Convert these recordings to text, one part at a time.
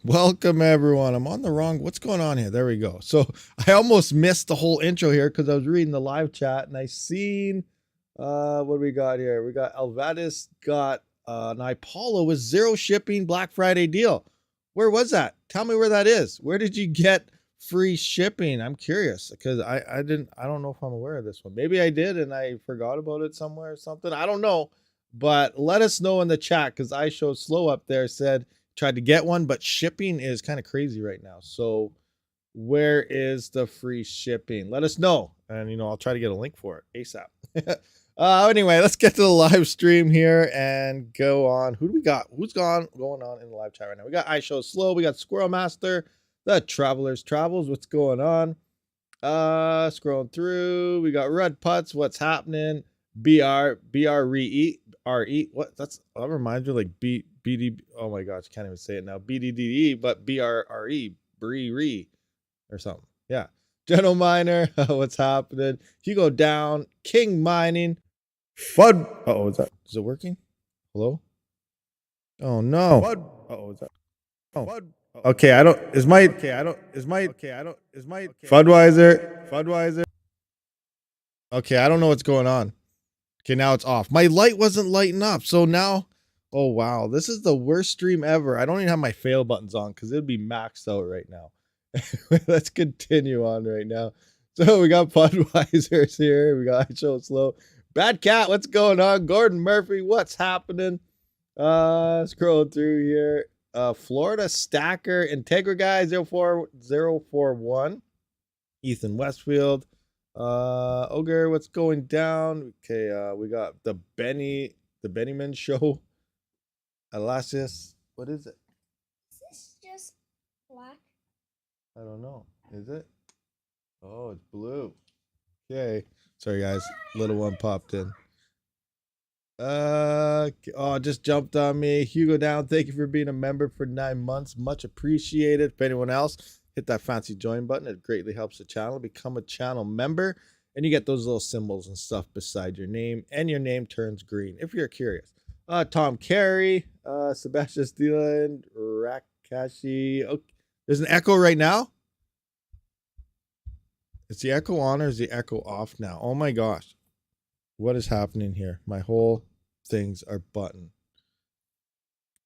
Welcome everyone. I'm on the wrong. What's going on here? There we go. So I almost missed the whole intro here because I was reading the live chat and I seen what do we got here? We got Elvadis got an Ipollo with 0 shipping Black Friday deal. Where was that? Tell me where that is. Where did you get free shipping? I'm curious because I don't know if I'm aware of this one. Maybe I did and I forgot about it somewhere or something. I don't know. But let us know in the chat because I showed slow up there said tried to get one, but shipping is kind of crazy right now. So where is the free shipping? Let us know. And, I'll try to get a link for it ASAP. Anyway, let's get to the live stream here and go on. Who do we got? Who's going on in the live chat right now? We got I Show Slow. We got Squirrel Master, the Travelers Travels. What's going on? Scrolling through. We got Red Putts. What's happening? BRE. What? That reminds me of like BD. Oh my gosh, can't even say it now. BDDE, but BRRE, Bree or something. Yeah. General Miner, what's happening? Hugo Down, King Mining, Fud. Oh, is it working? Hello? Oh no. Fud. Oh, is that? Oh. Fud. Okay, I don't. Is my? Fudweiser. Okay, I don't know what's going on. Okay, now it's off. My light wasn't lighting up, so now. Oh wow, this is the worst stream ever. I don't even have my fail buttons on because it'd be maxed out right now. Let's continue on right now. So we got Budweiser's here. We got I Show Slow. Bad Cat, what's going on? Gordon Murphy, what's happening? Scrolling through here. Florida Stacker, Integra Guy 04041. Ethan Westfield. Ogre, what's going down? Okay, we got the Bennyman Show. Alasis, what is it? Is this just black? I don't know. Is it? Oh, it's blue. Okay. Sorry guys, little one popped in. Just jumped on me. Hugo Down, thank you for being a member for 9 months. Much appreciated. If anyone else, hit that fancy join button. It greatly helps the channel. Become a channel member and you get those little symbols and stuff beside your name, and your name turns green if you're curious. Tom Carey, Sebastian Steeland, Rakashi. Okay. There's an echo right now. Is the echo on or is the echo off now? Oh my gosh. What is happening here? My whole things are button.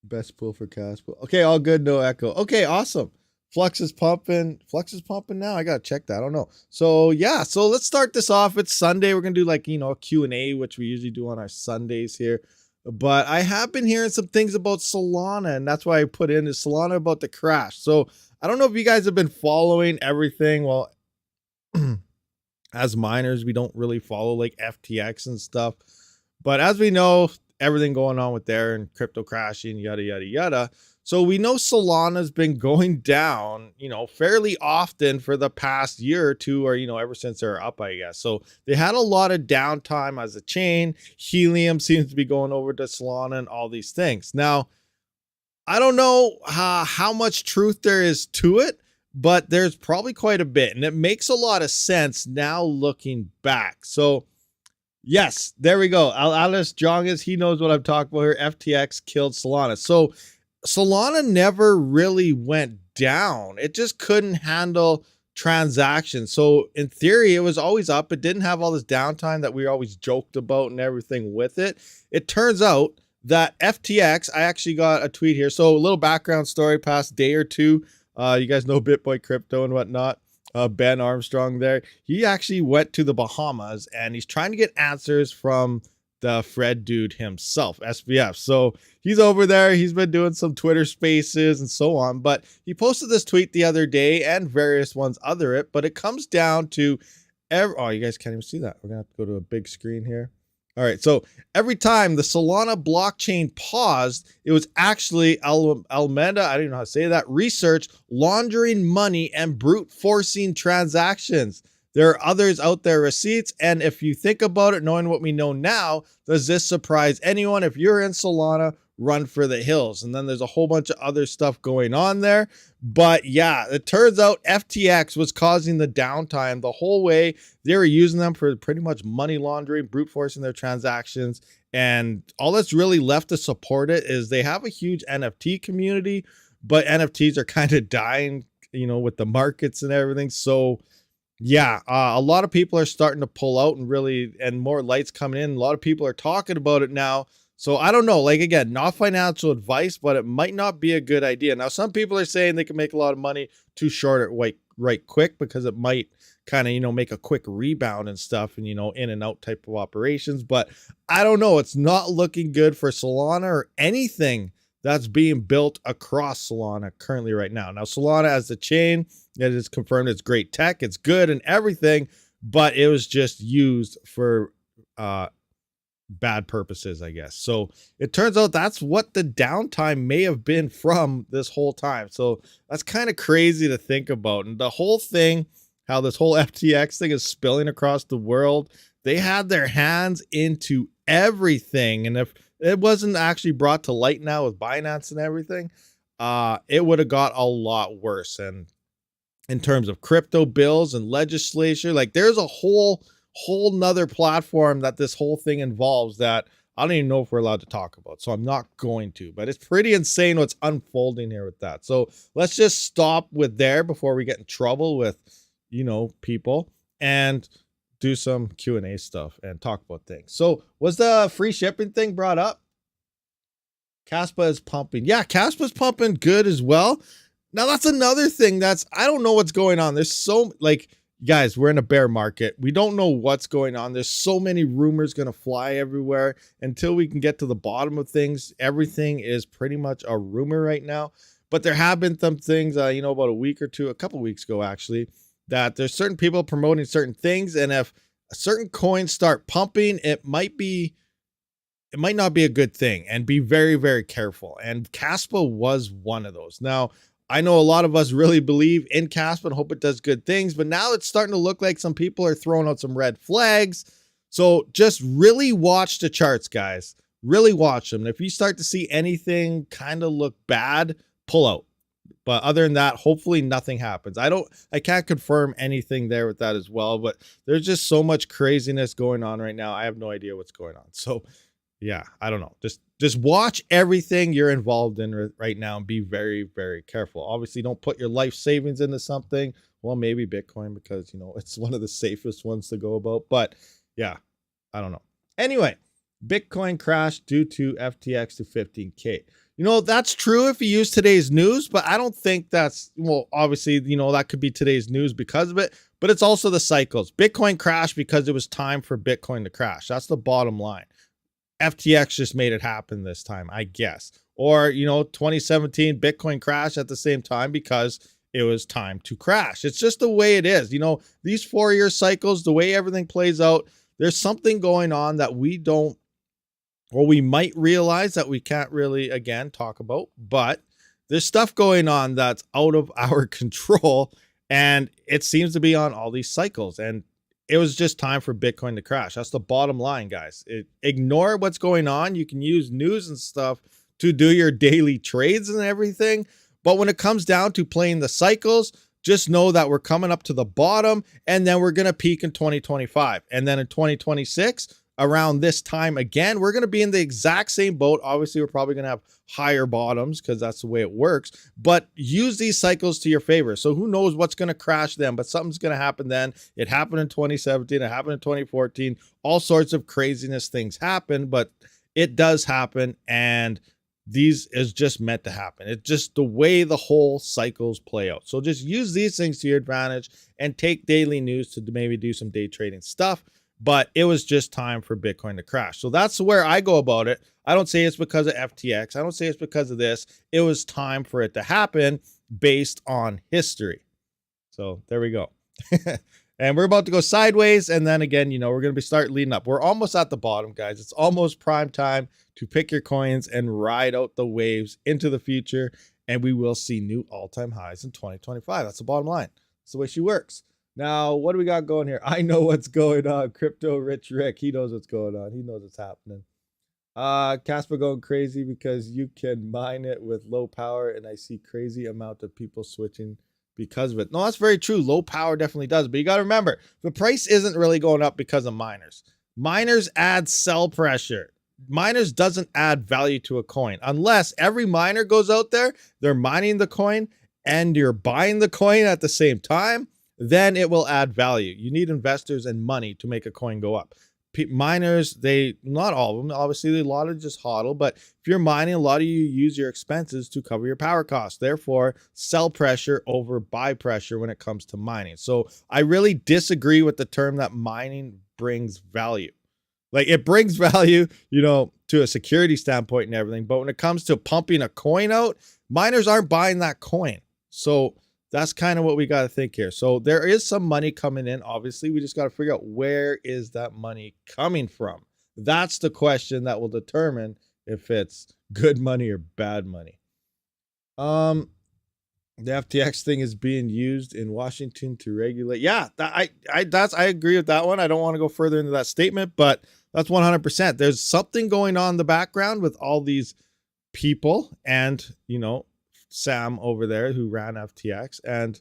Best pool for cash pool. Okay, all good, no echo. Okay, awesome. Flux is pumping. Flux is pumping now. I gotta check that. I don't know. So yeah, so let's start this off. It's Sunday. We're gonna do like a Q&A, which we usually do on our Sundays here. But I have been hearing some things about Solana, and that's why I put in is Solana about the crash. So I don't know if you guys have been following everything. Well, as miners, we don't really follow like FTX and stuff. But as we know, everything going on with there and crypto crashing, yada, yada, yada. So we know Solana's been going down, fairly often for the past year or two, or, ever since they're up, I guess. So they had a lot of downtime as a chain. Helium seems to be going over to Solana and all these things. Now, I don't know how much truth there is to it, but there's probably quite a bit. And it makes a lot of sense now looking back. So yes, there we go. Alice Jongas, he knows what I'm talking about here. FTX killed Solana. So Solana never really went down. It just couldn't handle transactions. So in theory, it was always up. It didn't have all this downtime that we always joked about and everything with it. It turns out that FTX, I actually got a tweet here. So a little background story, past day or two. You guys know BitBoy Crypto and whatnot. Ben Armstrong there. He actually went to the Bahamas and he's trying to get answers from the Fred dude himself, SBF. So he's over there. He's been doing some Twitter spaces and so on. But he posted this tweet the other day and various ones other it. But it comes down to oh, you guys can't even see that. We're going to have to go to a big screen here. All right. So every time the Solana blockchain paused, it was actually Alameda, I don't know how to say that, research laundering money and brute forcing transactions. There are others out there, receipts. And if you think about it, knowing what we know now, does this surprise anyone? If you're in Solana, run for the hills. And then there's a whole bunch of other stuff going on there. But yeah, it turns out FTX was causing the downtime the whole way. They were using them for pretty much money laundering, brute forcing their transactions. And all that's really left to support it is they have a huge NFT community, but NFTs are kind of dying, you know, with the markets and everything. So yeah, a lot of people are starting to pull out and more lights coming in. A lot of people are talking about it now. So I don't know, like, again, not financial advice, but it might not be a good idea. Now, some people are saying they can make a lot of money to short it right quick because it might kind of, you know, make a quick rebound and stuff and, you know, in and out type of operations. But I don't know. It's not looking good for Solana or anything that's being built across Solana currently right now. Now, Solana as the chain, it is confirmed it's great tech, it's good and everything, but it was just used for bad purposes, I guess. So it turns out that's what the downtime may have been from this whole time. So that's kind of crazy to think about. And the whole thing, how this whole FTX thing is spilling across the world, they had their hands into everything. And if it wasn't actually brought to light now with Binance and everything, it would have got a lot worse. And in terms of crypto bills and legislature, like there's a whole nother platform that this whole thing involves that I don't even know if we're allowed to talk about. So I'm not going to, but it's pretty insane what's unfolding here with that. So let's just stop with there before we get in trouble with, you know, people, and do some Q&A stuff and talk about things. So was the free shipping thing brought up? Caspa is pumping. Yeah, Caspa's pumping good as well. Now that's another thing I don't know what's going on. There's so, like, guys, we're in a bear market. We don't know what's going on. There's so many rumors going to fly everywhere. Until we can get to the bottom of things, everything is pretty much a rumor right now. But there have been some things, you know, about a couple weeks ago, actually, that there's certain people promoting certain things. And if certain coins start pumping, it might not be a good thing, and be very, very careful. And Caspa was one of those. Now, I know a lot of us really believe in Caspa and hope it does good things, but now it's starting to look like some people are throwing out some red flags. So just really watch the charts, guys. Really watch them. And if you start to see anything kind of look bad, pull out. But other than that, hopefully nothing happens. I can't confirm anything there with that as well, but there's just so much craziness going on right now. I have no idea what's going on. So yeah, I don't know. Just watch everything you're involved in right now and be very, very careful. Obviously, don't put your life savings into something. Well, maybe Bitcoin, because, you know, it's one of the safest ones to go about. But yeah, I don't know. Anyway, Bitcoin crashed due to FTX to 15K. You know, that's true if you use today's news, but I don't think that's, well, obviously, you know, that could be today's news because of it, but it's also the cycles. Bitcoin crashed because it was time for Bitcoin to crash. That's the bottom line. FTX just made it happen this time, I guess. Or, you know, 2017 Bitcoin crashed at the same time because it was time to crash. It's just the way it is. You know, these 4-year cycles, the way everything plays out, there's something going on that we might realize that we can't really, again, talk about, but there's stuff going on that's out of our control, and it seems to be on all these cycles. And it was just time for Bitcoin to crash. That's the bottom line, guys. Ignore what's going on. You can use news and stuff to do your daily trades and everything. But when it comes down to playing the cycles, just know that we're coming up to the bottom, and then we're going to peak in 2025. And then in 2026, around this time again, we're going to be in the exact same boat. Obviously, we're probably going to have higher bottoms because that's the way it works, but use these cycles to your favor. So who knows what's going to crash then, but something's going to happen then. It happened in 2017. It happened in 2014. All sorts of craziness things happen, but it does happen. And these is just meant to happen. It's just the way the whole cycles play out. So just use these things to your advantage and take daily news to maybe do some day trading stuff. But it was just time for Bitcoin to crash. So that's where I go about it. I don't say it's because of FTX. I don't say it's because of this. It was time for it to happen based on history. So there we go. And we're about to go sideways. And then again, you know, we're going to start leading up. We're almost at the bottom, guys. It's almost prime time to pick your coins and ride out the waves into the future. And we will see new all-time highs in 2025. That's the bottom line. That's the way she works. Now, what do we got going here? I know what's going on. Crypto Rich Rick. He knows what's going on. He knows what's happening. Casper going crazy because you can mine it with low power, and I see crazy amount of people switching because of it. No, that's very true. Low power definitely does. But you got to remember, the price isn't really going up because of miners. Miners add sell pressure. miners doesn't add value to a coin unless every miner goes out there, they're mining the coin and you're buying the coin at the same time, then it will add value. You need investors and money to make a coin go up. Miners, they, not all of them, obviously a lot of just hodl, but if you're mining, a lot of you use your expenses to cover your power costs. Therefore, sell pressure over buy pressure when it comes to mining. So I really disagree with the term that mining brings value. Like, it brings value, you know, to a security standpoint and everything, but when it comes to pumping a coin out, miners aren't buying that coin. So that's kind of what we got to think here. So there is some money coming in. Obviously, we just got to figure out where is that money coming from. That's the question that will determine if it's good money or bad money. The FTX thing is being used in Washington to regulate. Yeah, I agree with that one. I don't want to go further into that statement, but that's 100%. There's something going on in the background with all these people and, you know, Sam over there who ran FTX, and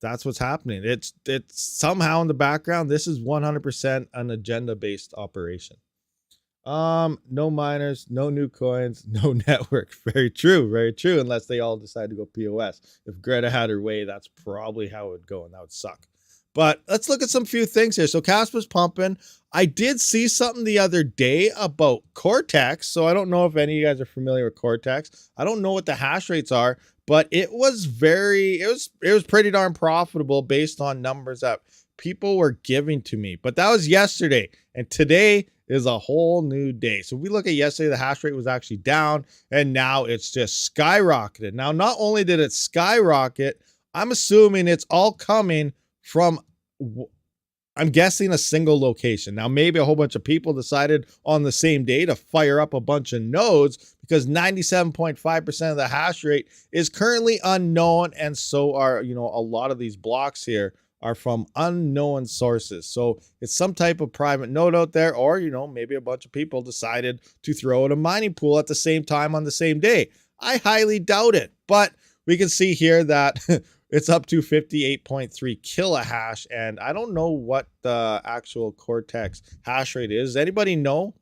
that's what's happening. It's somehow in the background. This is 100% an agenda-based operation. No miners, no new coins, no network. Very true, very true. Unless they all decide to go POS. If Greta had her way, that's probably how it would go, and that would suck. But let's look at some few things here. So Casper's pumping. I did see something the other day about Cortex. So I don't know if any of you guys are familiar with Cortex. I don't know what the hash rates are, but it was pretty darn profitable based on numbers that people were giving to me. But that was yesterday, and today is a whole new day. So if we look at yesterday, the hash rate was actually down, and now it's just skyrocketed. Now, not only did it skyrocket, I'm assuming it's all coming from, I'm guessing, a single location. Now, maybe a whole bunch of people decided on the same day to fire up a bunch of nodes, because 97.5% of the hash rate is currently unknown. And so are, you know, a lot of these blocks here are from unknown sources. So it's some type of private node out there, or, you know, maybe a bunch of people decided to throw out a mining pool at the same time on the same day. I highly doubt it, but we can see here that it's up to 58.3 kilohash, and I don't know what the actual Cortex hash rate is. Does anybody know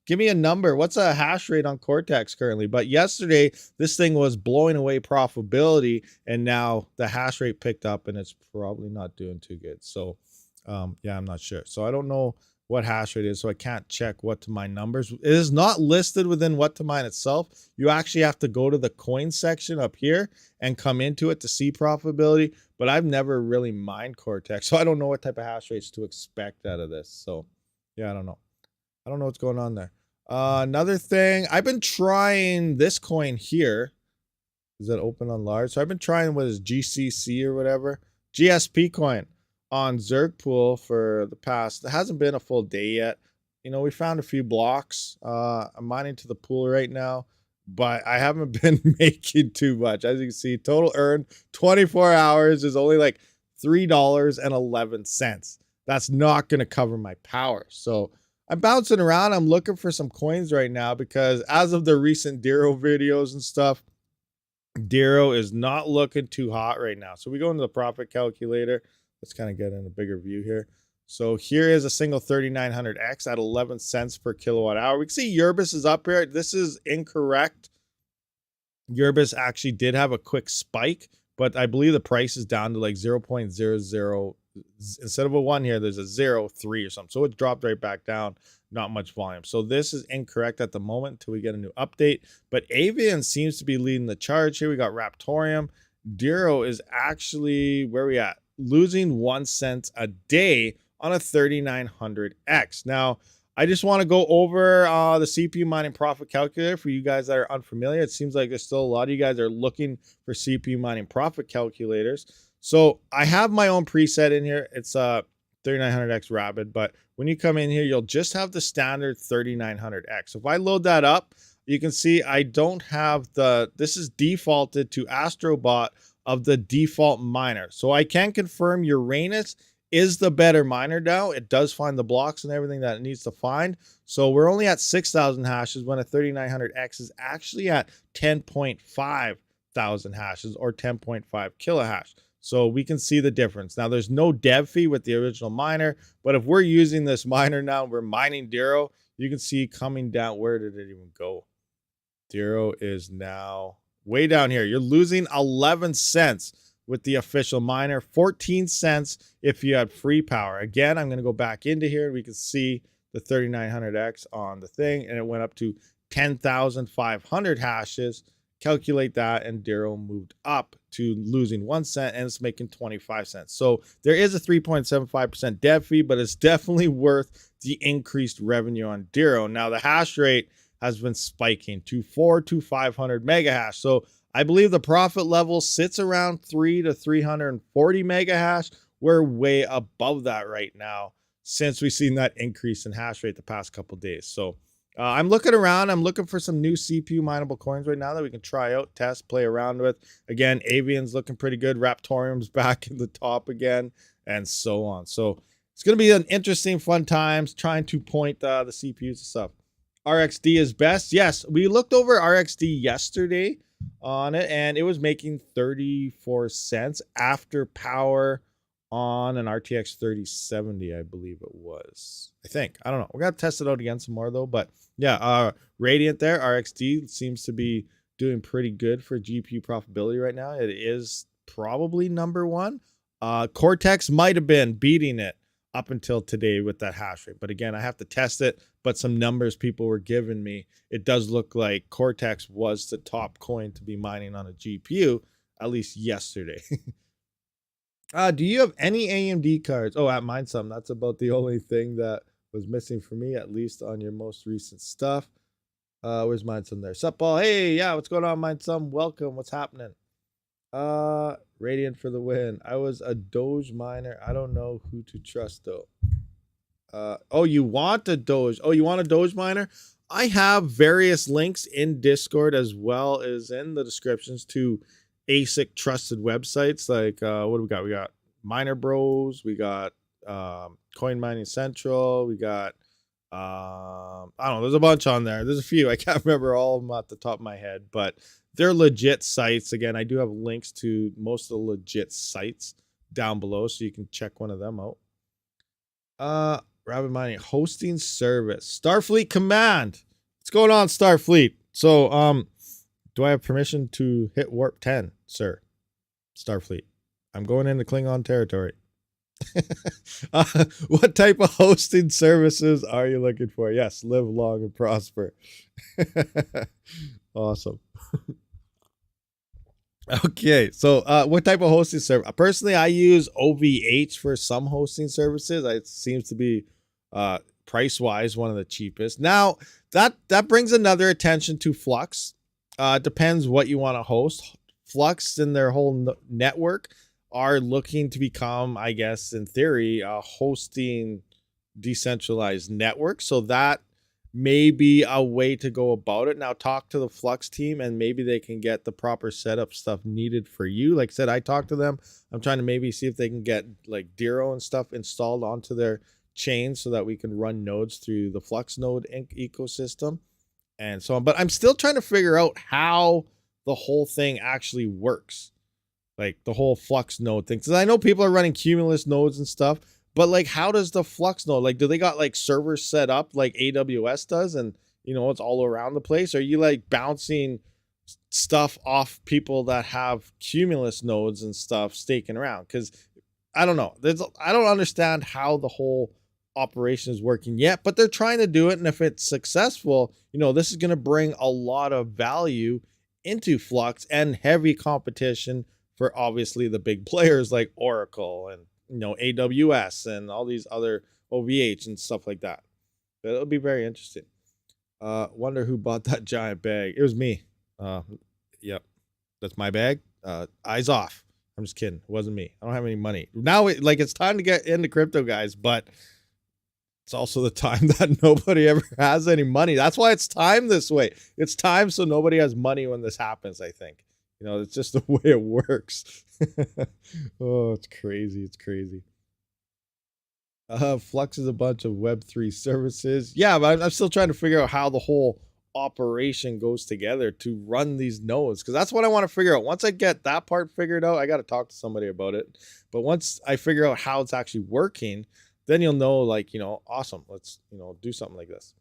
give me a number. What's a hash rate on Cortex currently? But yesterday, this thing was blowing away profitability, and now the hash rate picked up, and it's probably not doing too good. So, yeah, I'm not sure. So I don't know what hash rate is, so I can't check what to mine numbers. It is not listed within what to mine itself. You actually have to go to the coin section up here and come into it to see profitability, but I've never really mined Cortex, so I don't know what type of hash rates to expect out of this. So yeah, I don't know what's going on there. Another thing, I've been trying this coin here. Is that open on large? So I've been trying what is GCC or whatever, GSP coin on Zerg pool for the past, it hasn't been a full day yet. You know, we found a few blocks. I'm mining to the pool right now, but I haven't been making too much. As you can see, total earned 24 hours is only like $3.11. That's not going to cover my power. So I'm bouncing around. I'm looking for some coins right now, because as of the recent Dero videos and stuff, Dero is not looking too hot right now. So we go into the profit calculator. Let's kind of get in a bigger view here. So here is a single 3900X at 11 cents per kilowatt hour. We can see Urbis is up here. This is incorrect. Urbis actually did have a quick spike, but I believe the price is down to like 0.00. Instead of a 1 here, there's a 0.3 or something. So it dropped right back down. Not much volume. So this is incorrect at the moment until we get a new update. But Avian seems to be leading the charge here. We got Raptorium. Dero is actually, where are we at? Losing 1 cent a day on a 3900X. Now, I just want to go over the CPU mining profit calculator for you guys that are unfamiliar. It seems like there's still a lot of you guys are looking for CPU mining profit calculators. So I have my own preset in here. It's 3900X Rabid, but when you come in here, you'll just have the standard 3900X. So if I load that up, you can see I don't have this is defaulted to Astrobot of the default miner. So I can confirm Uranus is the better miner now. It does find the blocks and everything that it needs to find. So we're only at 6,000 hashes when a 3900X is actually at 10.5 thousand hashes or 10.5 kilohash. So we can see the difference. Now there's no dev fee with the original miner, but if we're using this miner now, we're mining Dero, you can see coming down. Where did it even go? Dero is now way down here. You're losing 11 cents with the official miner, 14 cents if you had free power. Again, I'm going to go back into here. We can see the 3900X on the thing, and it went up to 10,500 hashes. Calculate that, and Dero moved up to losing 1 cent, and it's making 25 cents. So there is a 3.75% dev fee, but it's definitely worth the increased revenue on Dero. Now the hash rate has been spiking to 400 to 500 mega hash. So I believe the profit level sits around 3 to 340 mega hash. We're way above that right now since we've seen that increase in hash rate the past couple days. So I'm looking around. I'm looking for some new CPU mineable coins right now that we can try out, test, play around with. Again, Avian's looking pretty good. Raptorium's back in the top again, and so on. So it's going to be an interesting, fun times trying to point the CPUs and stuff. RXD is best. Yes, we looked over RXD yesterday on it, and it was making 34 cents after power on an RTX 3070, I believe it was. I think. I don't know. We're going to test it out again some more, though. But yeah, Radiant there, RXD, seems to be doing pretty good for GPU profitability right now. It is probably number one. Cortex might have been beating it up until today with that hash rate. But again, I have to test it. But some numbers people were giving me, it does look like Cortex was the top coin to be mining on a GPU, at least yesterday. Do you have any AMD cards? Oh, at Mine Some. That's about the only thing that was missing for me, at least on your most recent stuff. Where's Mine Some there? Sup, Paul? Hey, yeah, what's going on, Mine Some? Welcome. What's happening? Radiant for the win. I was a Doge miner. I don't know who to trust though. Oh, you want a Doge? Oh, you want a Doge miner? I have various links in Discord as well as in the descriptions to ASIC trusted websites. Like what do we got? We got Miner Bros. We got Coin Mining Central. We got I don't know. There's a bunch on there. There's a few. I can't remember all of them at the top of my head, but they're legit sites. Again, I do have links to most of the legit sites down below, so you can check one of them out. Rabid mining hosting service. Starfleet Command. What's going on, Starfleet? So, do I have permission to hit warp 10, sir? Starfleet. I'm going into Klingon territory. What type of hosting services are you looking for? Yes, live long and prosper. Awesome. Okay, so what type of hosting service? Personally, I use OVH for some hosting services. It seems to be price-wise one of the cheapest. Now, that brings another attention to Flux. Depends what you want to host. Flux and their whole network are looking to become, I guess, in theory, a hosting decentralized network. So that may be a way to go about it. Now talk to the Flux team and maybe they can get the proper setup stuff needed for you. Like I said, I talked to them. I'm trying to maybe see if they can get like Dero and stuff installed onto their chain so that we can run nodes through the Flux node ecosystem and so on. But I'm still trying to figure out how the whole thing actually works. Like the whole Flux node thing. Because I know people are running Cumulus nodes and stuff. But like, how does the Flux node, like, do they got like servers set up like AWS does? And, you know, it's all around the place. Are you like bouncing stuff off people that have Cumulus nodes and stuff staking around? Because I don't know. I don't understand how the whole operation is working yet, but they're trying to do it. And if it's successful, you know, this is going to bring a lot of value into Flux and heavy competition for obviously the big players like Oracle and, you know, AWS and all these other OVH and stuff like that. But it'll be very interesting. Wonder who bought that giant bag. It was me. Yep. That's my bag. Eyes off. I'm just kidding. It wasn't me. I don't have any money. Now it's time to get into crypto, guys, but it's also the time that nobody ever has any money. That's why it's time this way. It's time so nobody has money when this happens, I think. You know, it's just the way it works. Oh, it's crazy. It's crazy. Flux is a bunch of Web3 services. Yeah, but I'm still trying to figure out how the whole operation goes together to run these nodes, because that's what I want to figure out. Once I get that part figured out, I got to talk to somebody about it. But once I figure out how it's actually working, then you'll know, like, you know, awesome, let's, you know, do something like this.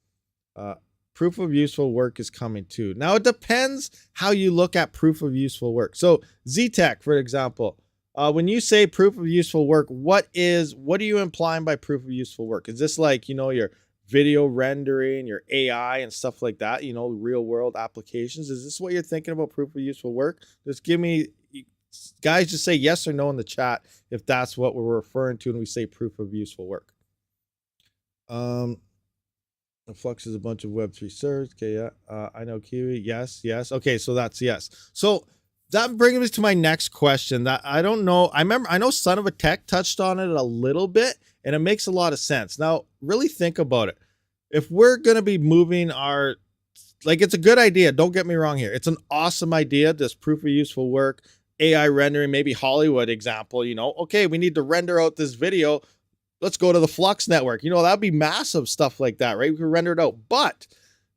Proof of useful work is coming too. Now it depends how you look at proof of useful work. So ZTech, for example, when you say proof of useful work, what are you implying by proof of useful work? Is this like, your video rendering, your AI and stuff like that, real world applications? Is this what you're thinking about proof of useful work? Just give me, guys, just say yes or no in the chat if that's what we're referring to when we say proof of useful work. Flux is a bunch of Web3 servers. Okay, yeah. I know Kiwi. Yes. Okay, so that's yes. So that brings me to my next question that I don't know. I know Son of a Tech touched on it a little bit, and it makes a lot of sense. Now, really think about it. If we're going to be moving it's a good idea. Don't get me wrong here. It's an awesome idea. This proof of useful work, AI rendering, maybe Hollywood example, okay, we need to render out this video. Let's go to the Flux network. That'd be massive stuff like that, right? We can render it out. But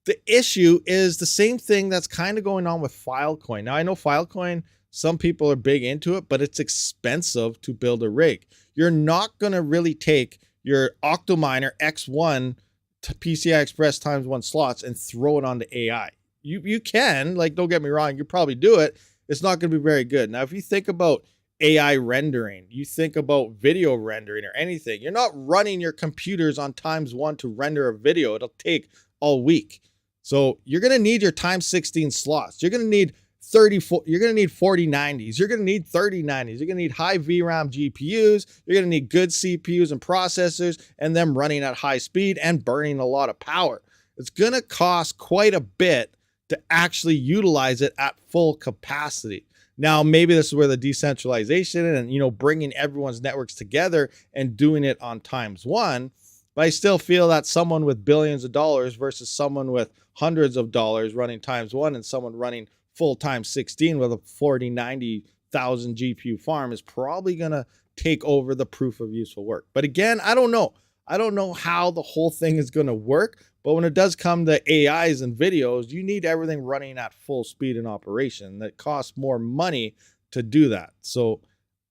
the issue is the same thing that's kind of going on with Filecoin. Now, I know Filecoin, some people are big into it, but it's expensive to build a rig. You're not going to really take your Octominer X1 to PCI Express ×1 slots and throw it onto AI. You can, don't get me wrong, you probably do it. It's not going to be very good. Now, if you think about AI rendering, you think about video rendering or anything, you're not running your computers on ×1 to render a video. It'll take all week. So you're going to need your ×16 slots. You're going to need 34, you're going to need 4090s. You're going to need 3090s. You're going to need high VRAM GPUs. You're going to need good CPUs and processors and them running at high speed and burning a lot of power. It's going to cost quite a bit to actually utilize it at full capacity. Now, maybe this is where the decentralization and, bringing everyone's networks together and doing it on ×1. But I still feel that someone with billions of dollars versus someone with hundreds of dollars running ×1 and someone running full ×16 with a 4090,000 GPU farm is probably going to take over the proof of useful work. But again, I don't know. I don't know how the whole thing is going to work. But when it does come to AIs and videos, you need everything running at full speed in operation. That costs more money to do that. So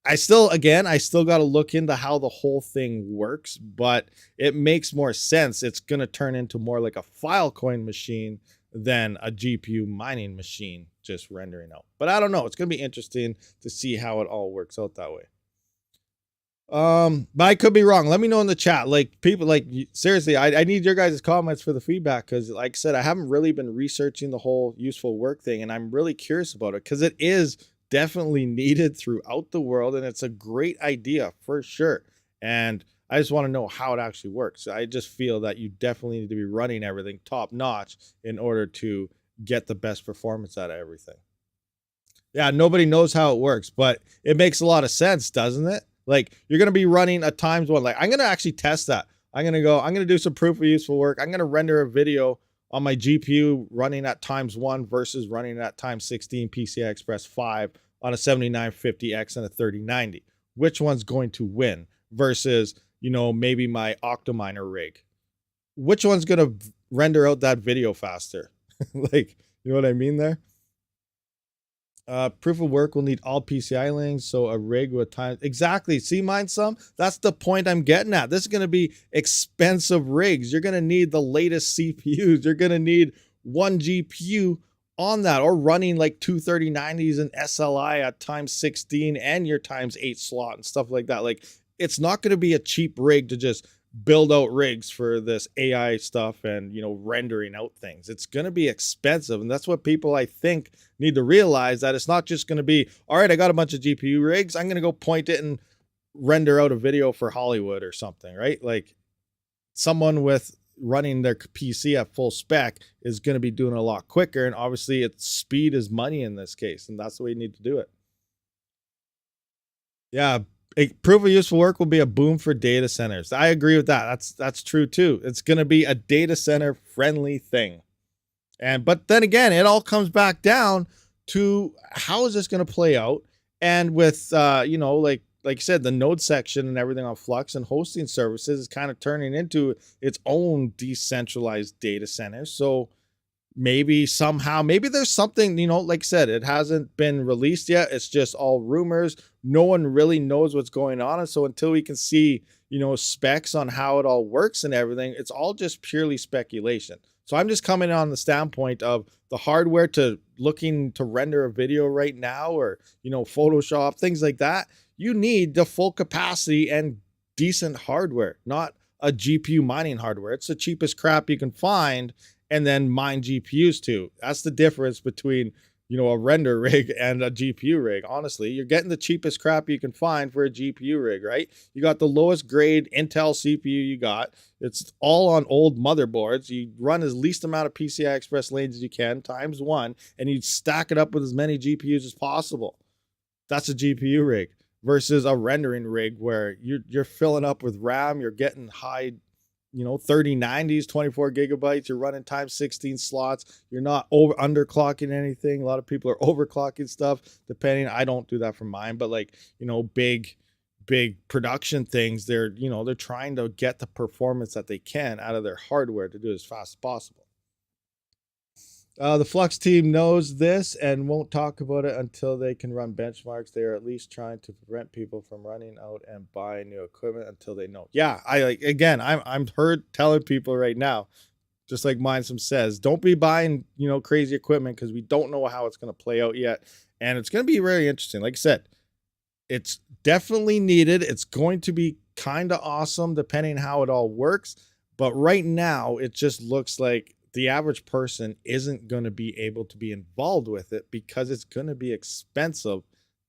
I still got to look into how the whole thing works, but it makes more sense. It's going to turn into more like a Filecoin machine than a GPU mining machine just rendering out. But I don't know. It's going to be interesting to see how it all works out that way. But I could be wrong. Let me know in the chat. People, seriously, I need your guys' comments for the feedback, because like I said, I haven't really been researching the whole useful work thing, and I'm really curious about it because it is definitely needed throughout the world, and it's a great idea for sure. And I just want to know how it actually works. I just feel that you definitely need to be running everything top notch in order to get the best performance out of everything. Yeah, nobody knows how it works, but it makes a lot of sense, doesn't it? You're going to be running a ×1. I'm going to actually test that. I'm going to do some proof of useful work. I'm going to render a video on my GPU running at ×1 versus running at ×16 PCI Express 5 on a 7950X and a 3090. Which one's going to win versus, maybe my Octominer rig? Which one's going to render out that video faster? You know what I mean there? Proof of work will need all PCI links, so a rig with time. Exactly. See, mine some? That's the point I'm getting at. This is going to be expensive rigs. You're going to need the latest CPUs. You're going to need one GPU on that, or running like two 3090s and SLI at ×16 and your ×8 slot and stuff like that. It's not going to be a cheap rig to just build out rigs for this AI stuff and, rendering out things. It's going to be expensive. And that's what people, I think, need to realize, that it's not just going to be, all right, I got a bunch of GPU rigs, I'm going to go point it and render out a video for Hollywood or something, right? Someone with running their PC at full spec is going to be doing it a lot quicker. And obviously speed is money in this case. And that's the way you need to do it. Yeah. Proof of useful work will be a boom for data centers. I agree with that. That's true too. It's going to be a data center friendly thing. But then again, it all comes back down to how is this going to play out? And with, like you said, the node section and everything on Flux and hosting services is kind of turning into its own decentralized data center. So maybe there's something, like I said, it hasn't been released yet. It's just all rumors. No one really knows what's going on. And so until we can see, specs on how it all works and everything, it's all just purely speculation. So I'm just coming on the standpoint of the hardware to looking to render a video right now, or, you know, Photoshop, things like that. You need the full capacity and decent hardware, not a GPU mining hardware. It's the cheapest crap you can find and then mine GPUs too. That's the difference between, you know, a render rig and a GPU rig. Honestly, you're getting the cheapest crap you can find for a GPU rig, right? You got the lowest grade Intel CPU you got. It's all on old motherboards. You run as least amount of PCI Express lanes as you can, times 1, and you stack it up with as many GPUs as possible. That's a GPU rig versus a rendering rig where you're filling up with RAM, you're getting high, you know, 3090s, 24 gigabytes, you're running times 16 slots, you're not underclocking anything. A lot of people are overclocking stuff, depending. I don't do that for mine, but like, you know, big production things, they're, you know, they're trying to get the performance that they can out of their hardware to do it as fast as possible. The Flux team knows this and won't talk about it until they can run benchmarks. They are at least trying to prevent people from running out and buying new equipment until they know. Yeah, I'm heard telling people right now, just like Mindsum says, don't be buying, you know, crazy equipment because we don't know how it's going to play out yet. And it's going to be really interesting. Like I said, it's definitely needed. It's going to be kind of awesome depending how it all works. But right now, it just looks like the average person isn't going to be able to be involved with it because it's going to be expensive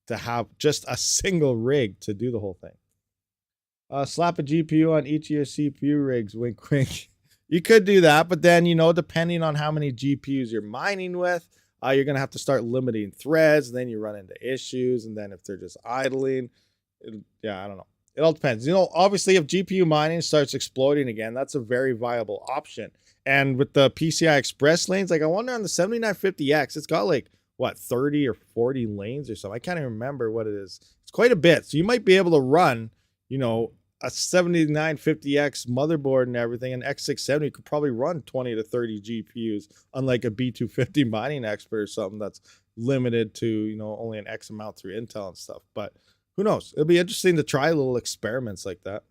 to have just a single rig to do the whole thing. Slap a GPU on each of your CPU rigs, wink, wink. You could do that, but then, you know, depending on how many GPUs you're mining with, you're going to have to start limiting threads, and then you run into issues, and then if they're just idling, I don't know. It all depends. You know, obviously, if GPU mining starts exploding again, that's a very viable option. And with the PCI Express lanes, like I wonder on the 7950X, it's got like, what, 30 or 40 lanes or something. I can't even remember what it is. It's quite a bit. So you might be able to run, you know, a 7950X motherboard and everything, an X670 could probably run 20 to 30 GPUs, unlike a B250 mining expert or something that's limited to, you know, only an X amount through Intel and stuff. But who knows? It'll be interesting to try little experiments like that.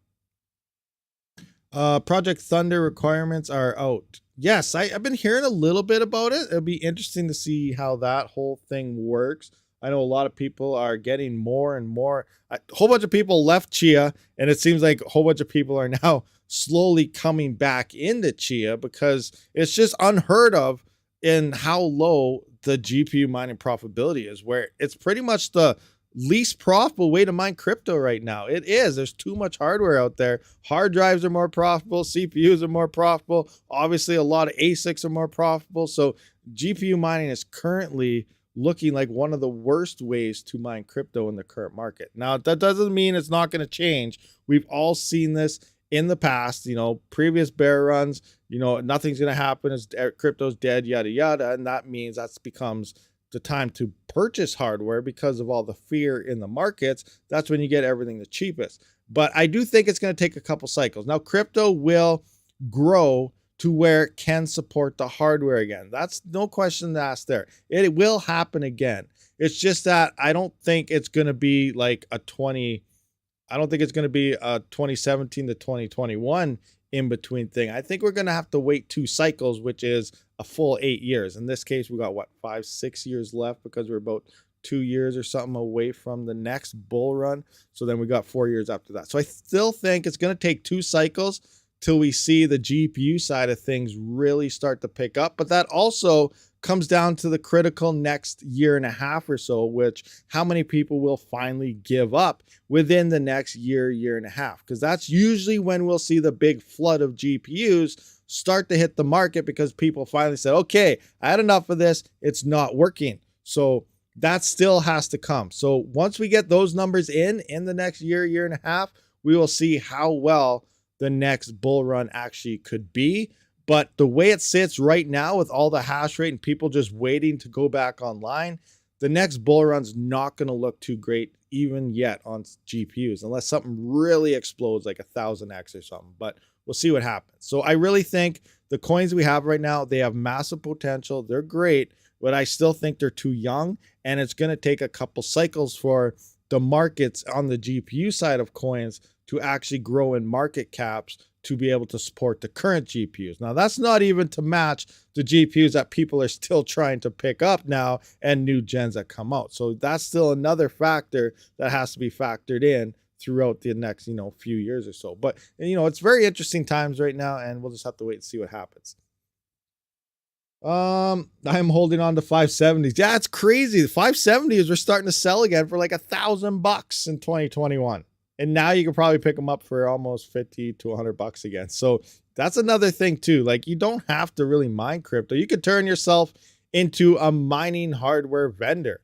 Project Thunder requirements are out. Yes, I've been hearing a little bit about it. It'll be interesting to see how that whole thing works. I know a lot of people are getting more and more. A whole bunch of people left Chia, and it seems like a whole bunch of people are now slowly coming back into Chia because it's just unheard of in how low the GPU mining profitability is, where it's pretty much the least profitable way to mine crypto right now. It is. There's too much hardware out there. Hard drives are more profitable. CPUs are more profitable. Obviously, a lot of ASICs are more profitable. So GPU mining is currently looking like one of the worst ways to mine crypto in the current market. Now, that doesn't mean it's not going to change. We've all seen this in the past, you know, previous bear runs, you know, nothing's going to happen as crypto's dead, yada, yada. And that means that becomes the time to purchase hardware because of all the fear in the markets. That's when you get everything the cheapest. But I do think it's going to take a couple cycles. Now, crypto will grow to where it can support the hardware again. That's no question to ask there. It will happen again. It's just that I don't think it's going to be like I don't think it's going to be a 2017 to 2021 in between thing. I think we're going to have to wait 2 cycles, which is a full 8 years. In this case, we got what, 5-6 years left because we're about 2 years or something away from the next bull run. So then we got 4 years after that. So I still think it's going to take 2 cycles till we see the GPU side of things really start to pick up. But that also comes down to the critical next year and a half or so, which how many people will finally give up within the next year and a half, because that's usually when we'll see the big flood of GPUs start to hit the market because people finally said, okay, I had enough of this. It's not working. So that still has to come. So once we get those numbers in the next year and a half, we will see how well the next bull run actually could be. But the way it sits right now with all the hash rate and people just waiting to go back online, the next bull run's not going to look too great even yet on GPUs, unless something really explodes like 1000x or something. But we'll see what happens. So I really think the coins we have right now, they have massive potential. They're great, but I still think they're too young, and it's going to take a couple cycles for the markets on the GPU side of coins to actually grow in market caps to be able to support the current GPUs. Now, that's not even to match the GPUs that people are still trying to pick up now and new gens that come out. So that's still another factor that has to be factored in throughout the next, few years or so. But, it's very interesting times right now, and we'll just have to wait and see what happens. I'm holding on to 570s. Yeah, it's crazy. The 570s are starting to sell again for like $1,000 in 2021. And now you can probably pick them up for almost 50 to $100 again. So that's another thing too. Like, you don't have to really mine crypto. You could turn yourself into a mining hardware vendor.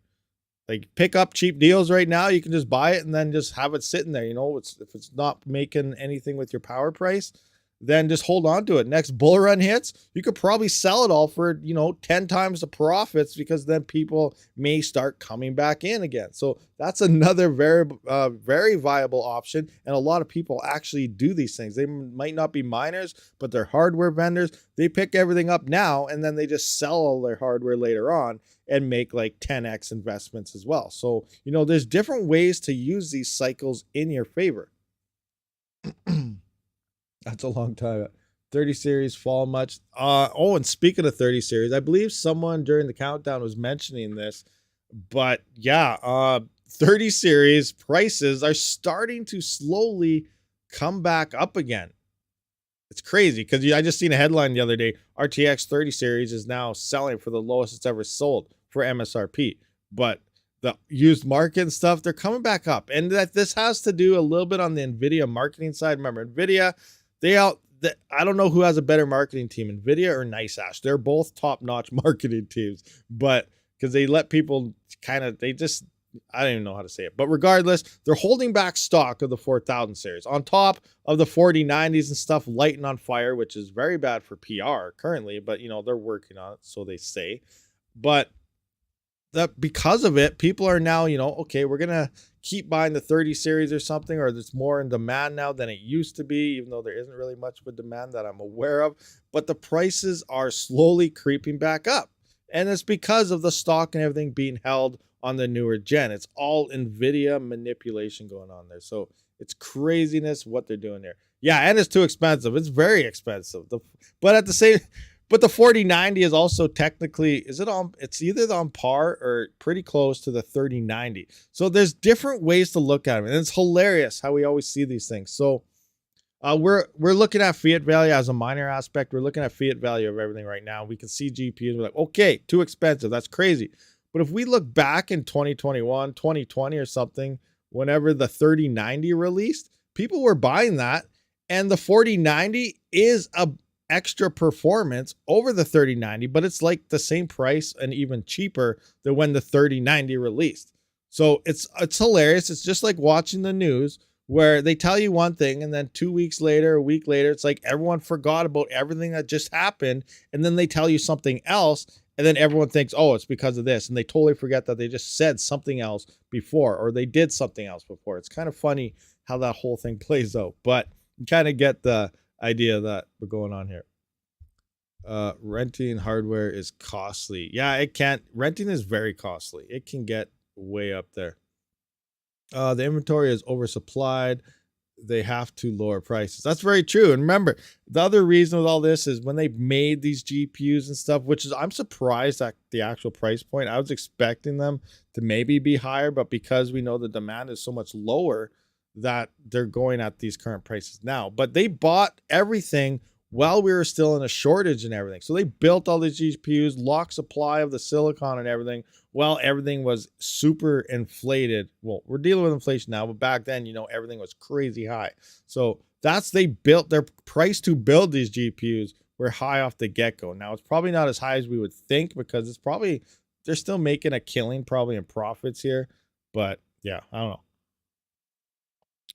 Like, pick up cheap deals right now. You can just buy it and then just have it sitting there. If it's not making anything with your power price, then just hold on to it. Next bull run hits, you could probably sell it all for, 10 times the profits, because then people may start coming back in again. So that's another very, very viable option. And a lot of people actually do these things. They might not be miners, but they're hardware vendors. They pick everything up now and then they just sell all their hardware later on and make like 10x investments as well. So, there's different ways to use these cycles in your favor. That's a long time. 30 series fall much. And speaking of 30 series, I believe someone during the countdown was mentioning this, but yeah, 30 series prices are starting to slowly come back up again. It's crazy because I just seen a headline the other day. RTX 30 series is now selling for the lowest it's ever sold for MSRP, but the used market and stuff, they're coming back up. And that this has to do a little bit on the NVIDIA marketing side. Remember, NVIDIA, I don't know who has a better marketing team, NVIDIA or NiceHash. They're both top-notch marketing teams, but because they let people I don't even know how to say it. But regardless, they're holding back stock of the 4000 series on top of the 4090s and stuff lighting on fire, which is very bad for PR currently, but they're working on it, so they say. But that because of it, people are now, okay, we're going to keep buying the 30 series or something, or there's more in demand now than it used to be, even though there isn't really much of a demand that I'm aware of. But the prices are slowly creeping back up. And it's because of the stock and everything being held on the newer gen. It's all NVIDIA manipulation going on there. So it's craziness what they're doing there. Yeah, and it's too expensive. It's very expensive. But the 4090 is also technically, it's either on par or pretty close to the 3090. So there's different ways to look at it. And it's hilarious how we always see these things. So we're looking at fiat value as a miner aspect. We're looking at fiat value of everything right now. We can see GPUs. We're like, okay, too expensive. That's crazy. But if we look back in 2021, 2020 or something, whenever the 3090 released, people were buying that. And the 4090 is a extra performance over the 3090, but it's like the same price and even cheaper than when the 3090 released. So it's hilarious. It's just like watching the news where they tell you one thing and then 2 weeks later, a week later, it's like everyone forgot about everything that just happened. And then they tell you something else. And then everyone thinks, oh, it's because of this. And they totally forget that they just said something else before, or they did something else before. It's kind of funny how that whole thing plays out, but you kind of get the idea that we're going on here. Renting hardware is costly. Yeah, renting is very costly. It can get way up there. The inventory is oversupplied. They have to lower prices. That's very true. And remember, the other reason with all this is when they made these GPUs and stuff, which is, I'm surprised at the actual price point. I was expecting them to maybe be higher, but because we know the demand is so much lower, that they're going at these current prices now. But they bought everything while we were still in a shortage and everything. So they built all these GPUs, locked supply of the silicon and everything, while everything was super inflated. Well, we're dealing with inflation now, but back then, everything was crazy high. So they built their price to build these GPUs were high off the get-go. Now it's probably not as high as we would think, because they're still making a killing probably in profits here. But yeah, I don't know.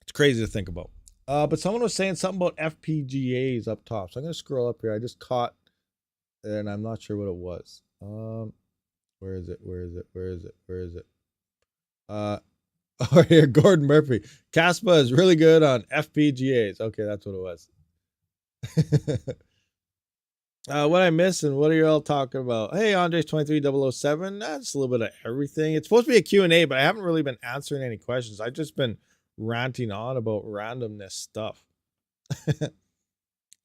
It's crazy to think about. But someone was saying something about FPGAs up top. So I'm going to scroll up here. I just caught, and I'm not sure what it was. Where is it? Oh, here, Gordon Murphy. Caspa is really good on FPGAs. Okay, that's what it was. What I missed and what are you all talking about? Hey, Andres 23007. That's a little bit of everything. It's supposed to be a Q&A, but I haven't really been answering any questions. I've just been ranting on about randomness stuff.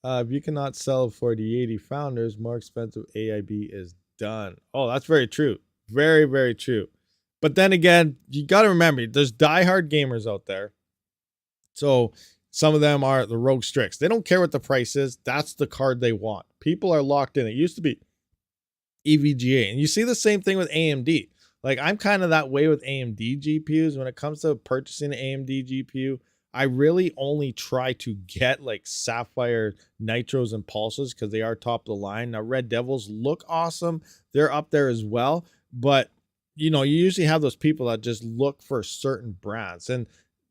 If you cannot sell for the 80 founders, more expensive AIB is done. Oh, that's very true. Very, very true. But then again, you got to remember, there's diehard gamers out there. So some of them are the Rogue Strix. They don't care what the price is. That's the card they want. People are locked in. It used to be EVGA. And you see the same thing with AMD. Like, I'm kind of that way with AMD GPUs. When it comes to purchasing an AMD GPU, I really only try to get like Sapphire Nitros and Pulses because they are top of the line. Now, Red Devils look awesome. They're up there as well. But, you know, you usually have those people that just look for certain brands. And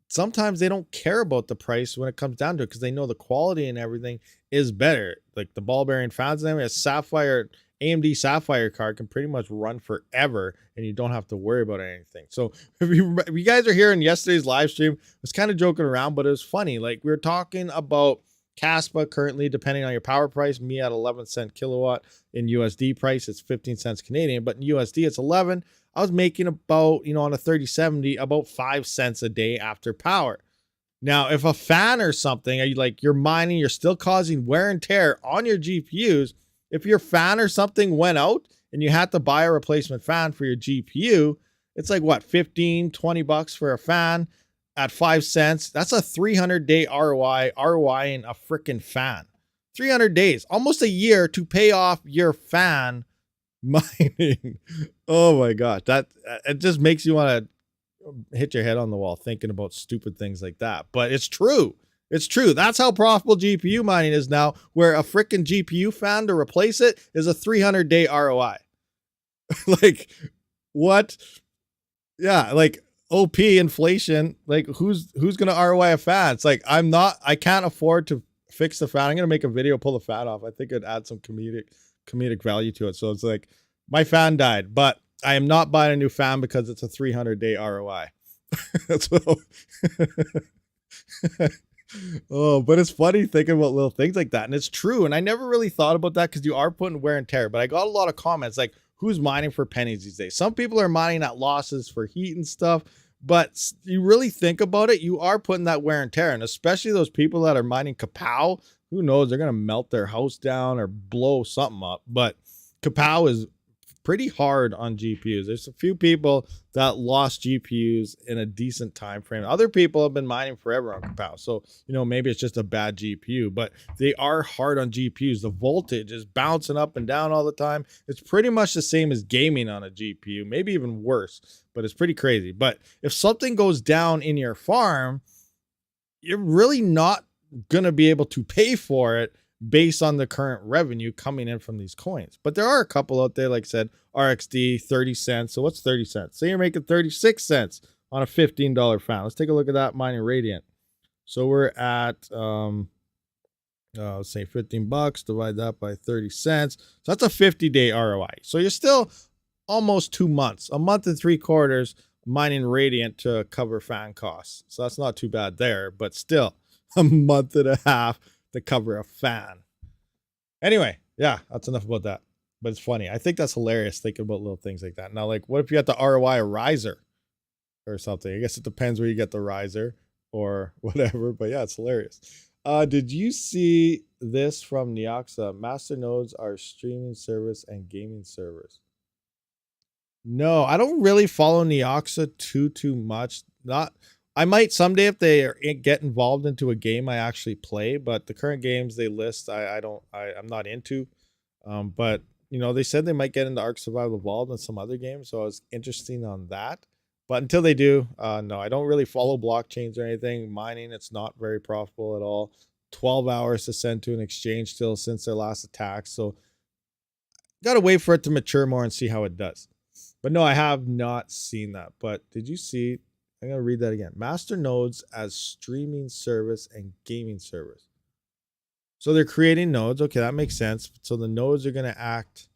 sometimes they don't care about the price when it comes down to it because they know the quality and everything is better. Like the ball bearing fans and everything, a Sapphire AMD Sapphire card can pretty much run forever and you don't have to worry about anything. So if you guys are here in yesterday's live stream, I was kind of joking around, but it was funny. Like, we were talking about Caspa currently, depending on your power price, me at 11 cent kilowatt. In USD price, it's 15 cents Canadian, but in USD, it's 11. I was making about, you know, on a 3070, about 5 cents a day after power. Now, if a fan or something, you're mining, you're still causing wear and tear on your GPUs. If your fan or something went out and you had to buy a replacement fan for your GPU, it's like what, 15, 20 bucks for a fan at 5 cents. That's a 300-day ROI in a freaking fan. 300 days, almost a year to pay off your fan mining. Oh my gosh, that it just makes you want to hit your head on the wall thinking about stupid things like that. But it's true. It's true. That's how profitable GPU mining is now, where a freaking GPU fan to replace it is a 300-day ROI. Like, what? Yeah, like OP inflation. Like, who's going to ROI a fan? It's like, I can't afford to fix the fan. I'm going to make a video, pull the fan off. I think it'd add some comedic value to it. So it's like, my fan died, but I am not buying a new fan because it's a 300-day ROI. That's what. Oh, but it's funny thinking about little things like that. And it's true. And I never really thought about that because you are putting wear and tear. But I got a lot of comments like, who's mining for pennies these days? Some people are mining at losses for heat and stuff. But you really think about it, you are putting that wear and tear. And especially those people that are mining Kapow, who knows, they're going to melt their house down or blow something up. But Kapow is pretty hard on GPUs. There's a few people that lost GPUs in a decent time frame. Other people have been mining forever on Kapow. So, you know, maybe it's just a bad GPU, but they are hard on GPUs. The voltage is bouncing up and down all the time. It's pretty much the same as gaming on a GPU, maybe even worse, but it's pretty crazy. But if something goes down in your farm, you're really not going to be able to pay for it based on the current revenue coming in from these coins. But there are a couple out there, like I said, RXD, 30 cents. So what's 30 cents? Say you're making 36 cents on a $15 fan. Let's take a look at that mining Radiant. So we're at, let's say 15 bucks, divide that by 30 cents. So that's a 50-day ROI. So you're still almost 2 months, a month and 3/4 mining Radiant to cover fan costs. So that's not too bad there, but still a month and a half to cover a fan. Anyway, yeah, that's enough about that. But it's funny. I think that's hilarious thinking about little things like that. Now, like, what if you had to ROI a riser or something? I guess it depends where you get the riser or whatever. But yeah, it's hilarious. Did you see this from Neoxa? Master nodes are streaming service and gaming servers. No, I don't really follow Neoxa too much. I might someday if they get involved into a game I actually play, but the current games they list, I'm not into. But you know, they said they might get into Ark Survival Evolved and some other games, so I was interested on that. But until they do, no, I don't really follow blockchains or anything. Mining, it's not very profitable at all. 12 hours to send to an exchange still since their last attack, so gotta wait for it to mature more and see how it does. But no, I have not seen that. But did you see? I'm going to read that again. Master nodes as streaming service and gaming service. So they're creating nodes. Okay, that makes sense. So the nodes are going to act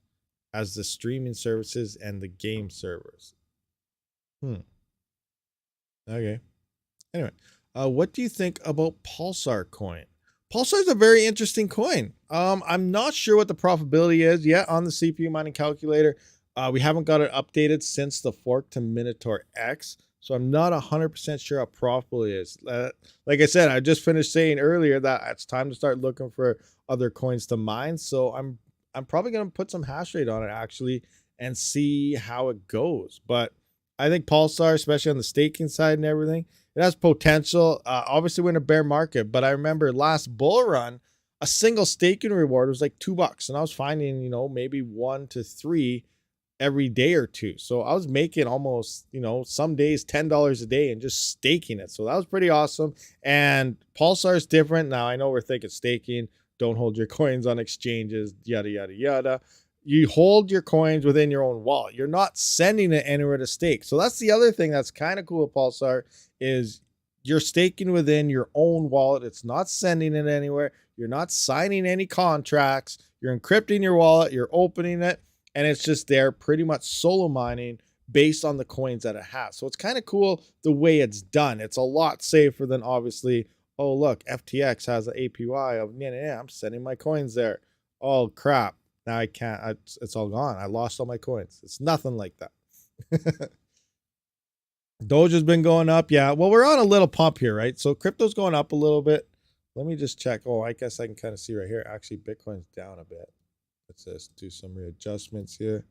as the streaming services and the game servers. Okay. Anyway, what do you think about Pulsar coin? Pulsar is a very interesting coin. I'm not sure what the profitability is yet on the CPU mining calculator. We haven't got it updated since the fork to Minotaur X. So I'm not 100% sure how profitable it is. Like I said, I just finished saying earlier that it's time to start looking for other coins to mine. So I'm probably going to put some hash rate on it actually and see how it goes. But I think Pulsar, especially on the staking side and everything, it has potential. Obviously, we're in a bear market, but I remember last bull run, a single staking reward was like $2, and I was finding, maybe 1 to 3 every day or two. So I was making almost, some days $10 a day and just staking it. So that was pretty awesome. And Pulsar is different. Now I know we're thinking staking, don't hold your coins on exchanges, yada, yada, yada. You hold your coins within your own wallet. You're not sending it anywhere to stake. So that's the other thing that's kind of cool with Pulsar is you're staking within your own wallet. It's not sending it anywhere. You're not signing any contracts. You're encrypting your wallet. You're opening it. And it's just there pretty much solo mining based on the coins that it has. So it's kind of cool the way it's done. It's a lot safer than obviously, oh, look, FTX has an APY of, I'm sending my coins there. Oh, crap. Now I can't. It's all gone. I lost all my coins. It's nothing like that. Doge has been going up. Yeah. Well, we're on a little pump here, right? So crypto's going up a little bit. Let me just check. Oh, I guess I can kind of see right here. Actually, Bitcoin's down a bit. Let's just do some readjustments here.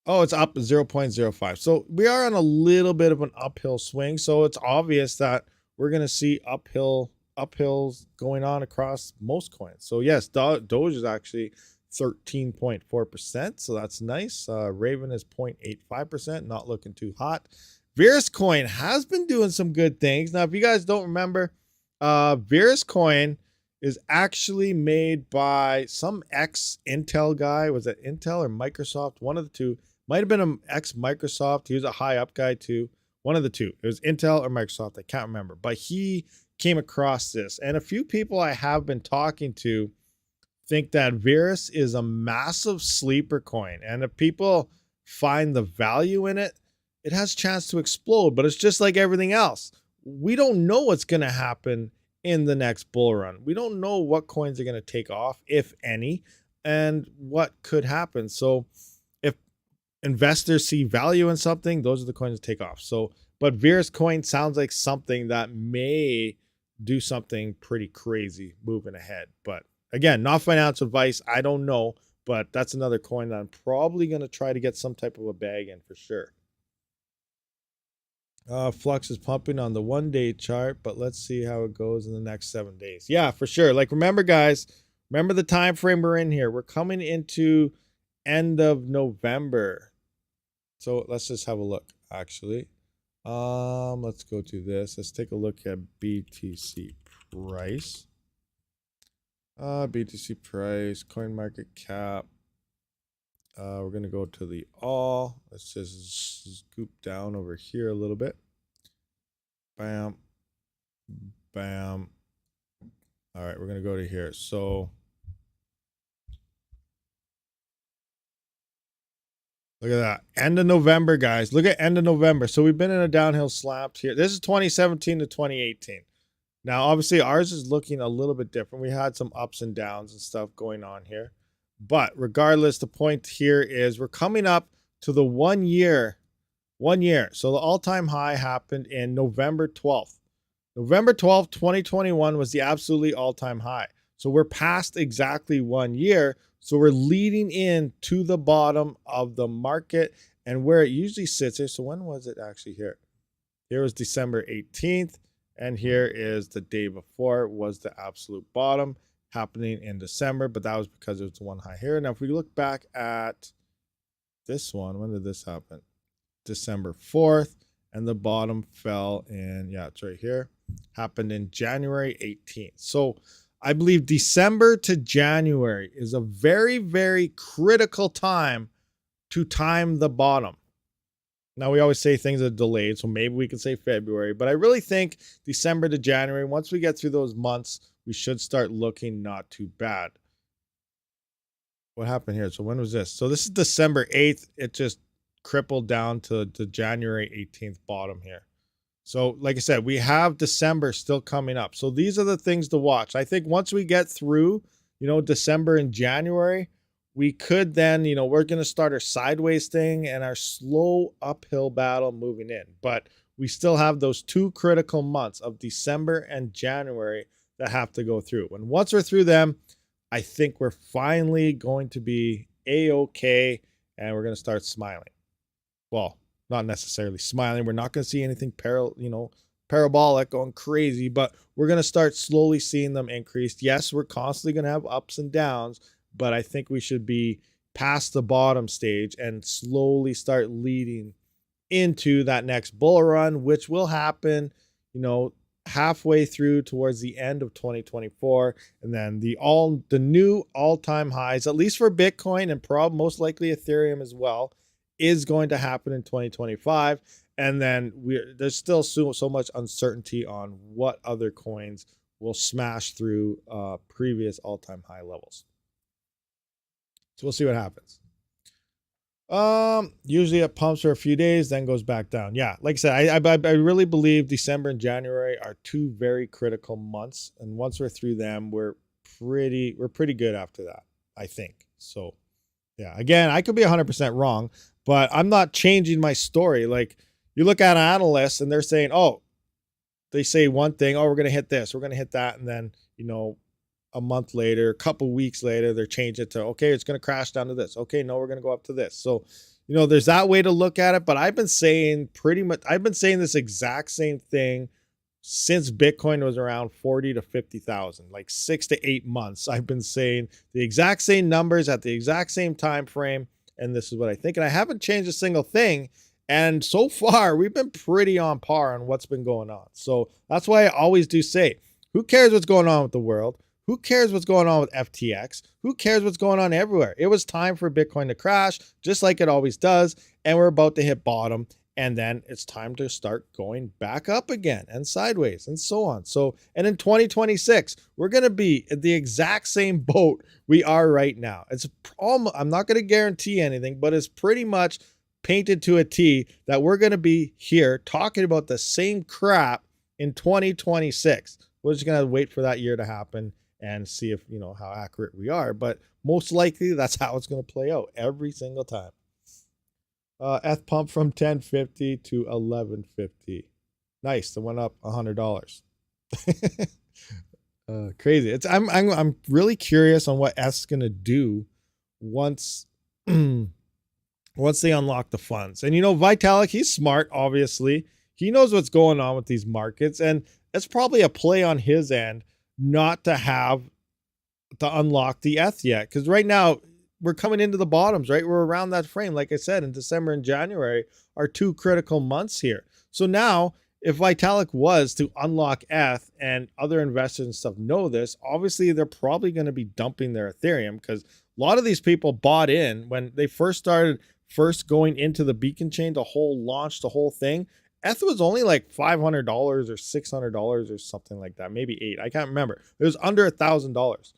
Oh, it's up 0.05. So we are on a little bit of an uphill swing. So it's obvious that we're going to see uphills going on across most coins. So yes, Doge is actually 13.4%. So that's nice. Raven is 0.85%. Not looking too hot. Virus coin has been doing some good things. Now, if you guys don't remember, Virus coin is actually made by some ex-Intel guy. Was it Intel or Microsoft? One of the two. Might have been an ex-Microsoft. He was a high up guy too. One of the two. It was Intel or Microsoft. I can't remember. But he came across this. And a few people I have been talking to think that Virus is a massive sleeper coin. And if people find the value in it, it has a chance to explode. But it's just like everything else. We don't know what's going to happen in the next bull run. We don't know what coins are going to take off, if any, and what could happen. So if investors see value in something, those are the coins that take off. So, but Virus coin sounds like something that may do something pretty crazy moving ahead. But again, not financial advice. I don't know, but that's another coin that I'm probably going to try to get some type of a bag in for sure. Flux is pumping on the 1 day chart, but let's see how it goes in the next 7 days. Yeah, for sure. Like, remember, guys, remember the time frame we're in here. We're coming into end of November. So let's just have a look, actually. Let's go to this. Let's take a look at BTC price. BTC price, coin market cap. We're going to go to the all. Let's just scoop down over here a little bit. Bam. Bam. All right, we're going to go to here. So look at that. End of November, guys. Look at end of November. So we've been in a downhill slap here. This is 2017 to 2018. Now, obviously, ours is looking a little bit different. We had some ups and downs and stuff going on here. But regardless, the point here is we're coming up to the 1 year. 1 year. So the all-time high happened in November 12th. November 12th, 2021 was the absolutely all-time high. So we're past exactly 1 year. So we're leading in to the bottom of the market and where it usually sits here. So when was it actually here? Here was December 18th. And here is the day before was the absolute bottom, happening in December, but that was because it was the one high here. Now, if we look back at this one, when did this happen? December 4th, and the bottom fell in, yeah, it's right here, happened in January 18th. So I believe December to January is a very, very critical time to time the bottom. Now, we always say things are delayed, so maybe we can say February, but I really think December to January, once we get through those months, we should start looking not too bad. What happened here? So when was this? So this is December 8th. It just crippled down to the January 18th bottom here. So like I said, we have December still coming up. So these are the things to watch. I think once we get through, December and January, we could then, we're going to start our sideways thing and our slow uphill battle moving in. But we still have those 2 critical months of December and January that have to go through. And once we're through them, I think we're finally going to be A-okay, and we're going to start smiling. Well, not necessarily smiling. We're not going to see anything parabolic going crazy, but we're going to start slowly seeing them increase. Yes, we're constantly going to have ups and downs, but I think we should be past the bottom stage and slowly start leading into that next bull run, which will happen, halfway through towards the end of 2024. And then the new all-time highs, at least for Bitcoin and most likely Ethereum as well, is going to happen in 2025. And then there's still so much uncertainty on what other coins will smash through previous all-time high levels. So we'll see what happens. Usually it pumps for a few days, then goes back down. Yeah, like I said, I really believe December and January are 2 very critical months, and once we're through them, we're pretty good after that, I think. So, yeah, again, I could be 100% wrong, but I'm not changing my story. Like, you look at analysts and they're saying, they say one thing, we're going to hit this, we're going to hit that, and then, a month later, a couple weeks later, they're changing it to, okay, it's going to crash down to this. Okay, no, we're going to go up to this. So, there's that way to look at it. But I've been saying this exact same thing since Bitcoin was around 40 to 50,000, like 6 to 8 months. I've been saying the exact same numbers at the exact same time frame. And this is what I think. And I haven't changed a single thing. And so far, we've been pretty on par on what's been going on. So that's why I always do say, who cares what's going on with the world? Who cares what's going on with FTX? Who cares what's going on everywhere? It was time for Bitcoin to crash, just like it always does. And we're about to hit bottom. And then it's time to start going back up again and sideways and so on. So, and in 2026, we're going to be in the exact same boat we are right now. I'm not going to guarantee anything, but it's pretty much painted to a T that we're going to be here talking about the same crap in 2026. We're just going to wait for that year to happen and see if, how accurate we are. But most likely that's how it's going to play out every single time. ETH pump from 1050 to 1150. Nice. It went up $100. Crazy. I'm really curious on what ETH's going to do once they unlock the funds. And, Vitalik, he's smart, obviously. He knows what's going on with these markets. And it's probably a play on his end not to unlock the ETH yet. Because right now, we're coming into the bottoms, right? We're around that frame. Like I said, in December and January are 2 critical months here. So now, if Vitalik was to unlock ETH and other investors and stuff know this, obviously they're probably going to be dumping their Ethereum, because a lot of these people bought in when they first started going into the beacon chain to launch the whole thing. ETH was only like $500 or $600 or something like that, maybe $8. I can't remember. It was under $1,000,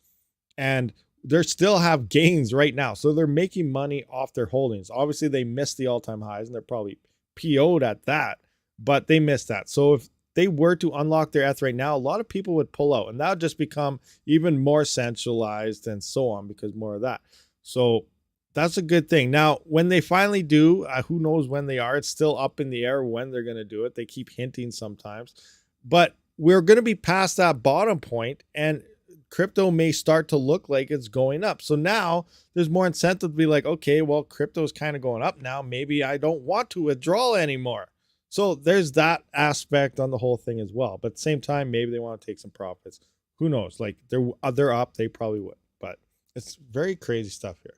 and they still have gains right now. So they're making money off their holdings. Obviously, they missed the all-time highs, and they're probably PO'd at that, but they missed that. So if they were to unlock their ETH right now, a lot of people would pull out, and that would just become even more centralized and so on, because more of that. So that's a good thing. Now, when they finally do, who knows when they are? It's still up in the air when they're going to do it. They keep hinting sometimes, but we're going to be past that bottom point, and crypto may start to look like it's going up. So now there's more incentive to be like, okay, well, crypto is kind of going up now. Maybe I don't want to withdraw anymore. So there's that aspect on the whole thing as well. But at the same time, maybe they want to take some profits. Who knows? Like they're up. They probably would, but it's very crazy stuff here.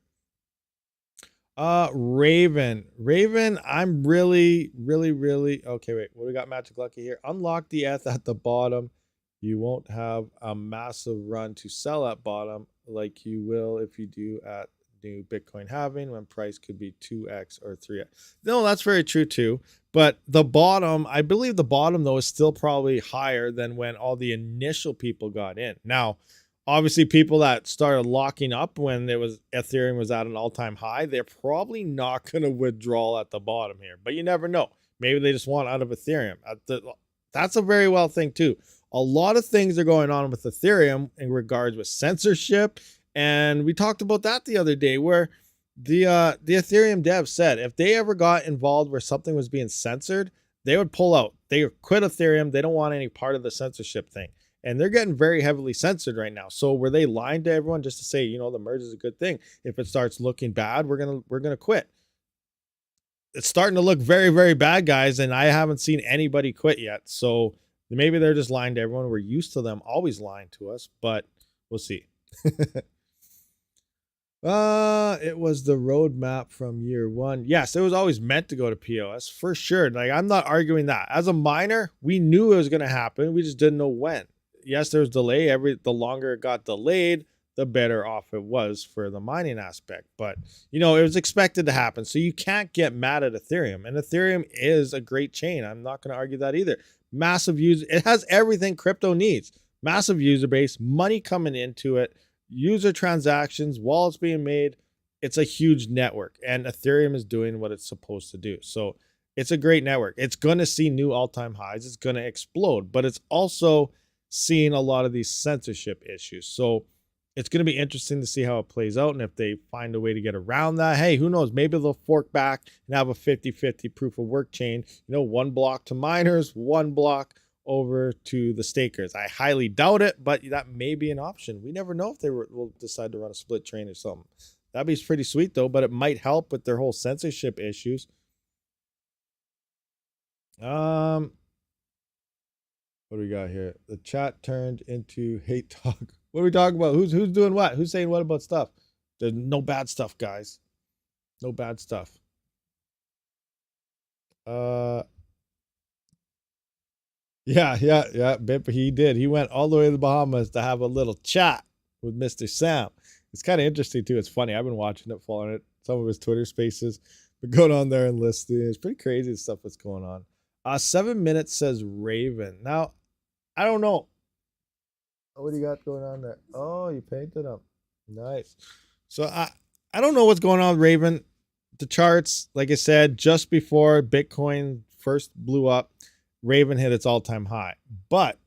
Raven, I'm really okay. Wait, what do we got? Magic Lucky here. Unlock the ETH at the bottom. You won't have a massive run to sell at bottom like you will if you do at new Bitcoin halving, when price could be 2x or 3x. No, that's very true too. But the bottom, I believe the bottom though is still probably higher than when all the initial people got in. Now, obviously, people that started locking up when Ethereum was at an all-time high, they're probably not going to withdraw at the bottom here. But you never know. Maybe they just want out of Ethereum. That's a very well thing too. A lot of things are going on with Ethereum in regards with censorship And we talked about that the other day, where the Ethereum dev said if they ever got involved where something was being censored, they would pull out. They would quit Ethereum. They don't want any part of the censorship thing. And they're getting very heavily censored right now. So were they lying to everyone just to say, you know, the merge is a good thing? If it starts looking bad, we're gonna quit. It's starting to look very, very bad, guys, and I haven't seen anybody quit yet. So maybe they're just lying to everyone. We're used to them always lying to us, but we'll see. It was the roadmap from year one. Yes, it was always meant to go to POS for sure. Like, I'm not arguing that. As a miner, we knew it was going to happen. We just didn't know when. Yes, there was delay. The longer it got delayed, the better off it was for the mining aspect. But, you know, it was expected to happen. So you can't get mad at Ethereum. And Ethereum is a great chain. I'm not going to argue that either. Massive user. It has everything crypto needs. Massive user base, money coming into it, user transactions, wallets being made. It's a huge network, and Ethereum is doing what it's supposed to do. So it's a great network. It's going to see new all-time highs. It's going to explode, but it's also seeing a lot of these censorship issues. So it's going to be interesting to see how it plays out. And if they find a way to get around that, hey, who knows? Maybe they'll fork back and have a 50-50 proof of work chain. You know, one block to miners, one block over to the stakers. I highly doubt it, but that may be an option. We never know if they will decide to run a split train or something. That'd be pretty sweet though, but it might help with their whole censorship issues. What do we got here? The chat turned into hate talk. What are we talking about? Who's doing what? Who's saying what about stuff? There's no bad stuff, guys. No bad stuff. Yeah. Bip, he did. He went all the way to the Bahamas to have a little chat with Mr. Sam. It's kind of interesting too. It's funny. I've been watching it, following it, some of his Twitter spaces, but going on there and listening. It's pretty crazy the stuff that's going on. 7 minutes says Raven. Now, I don't know. What do you got going on there? Oh, you painted them. Nice. So I don't know what's going on with Raven. The charts, like I said, just before Bitcoin first blew up, Raven hit its all-time high. But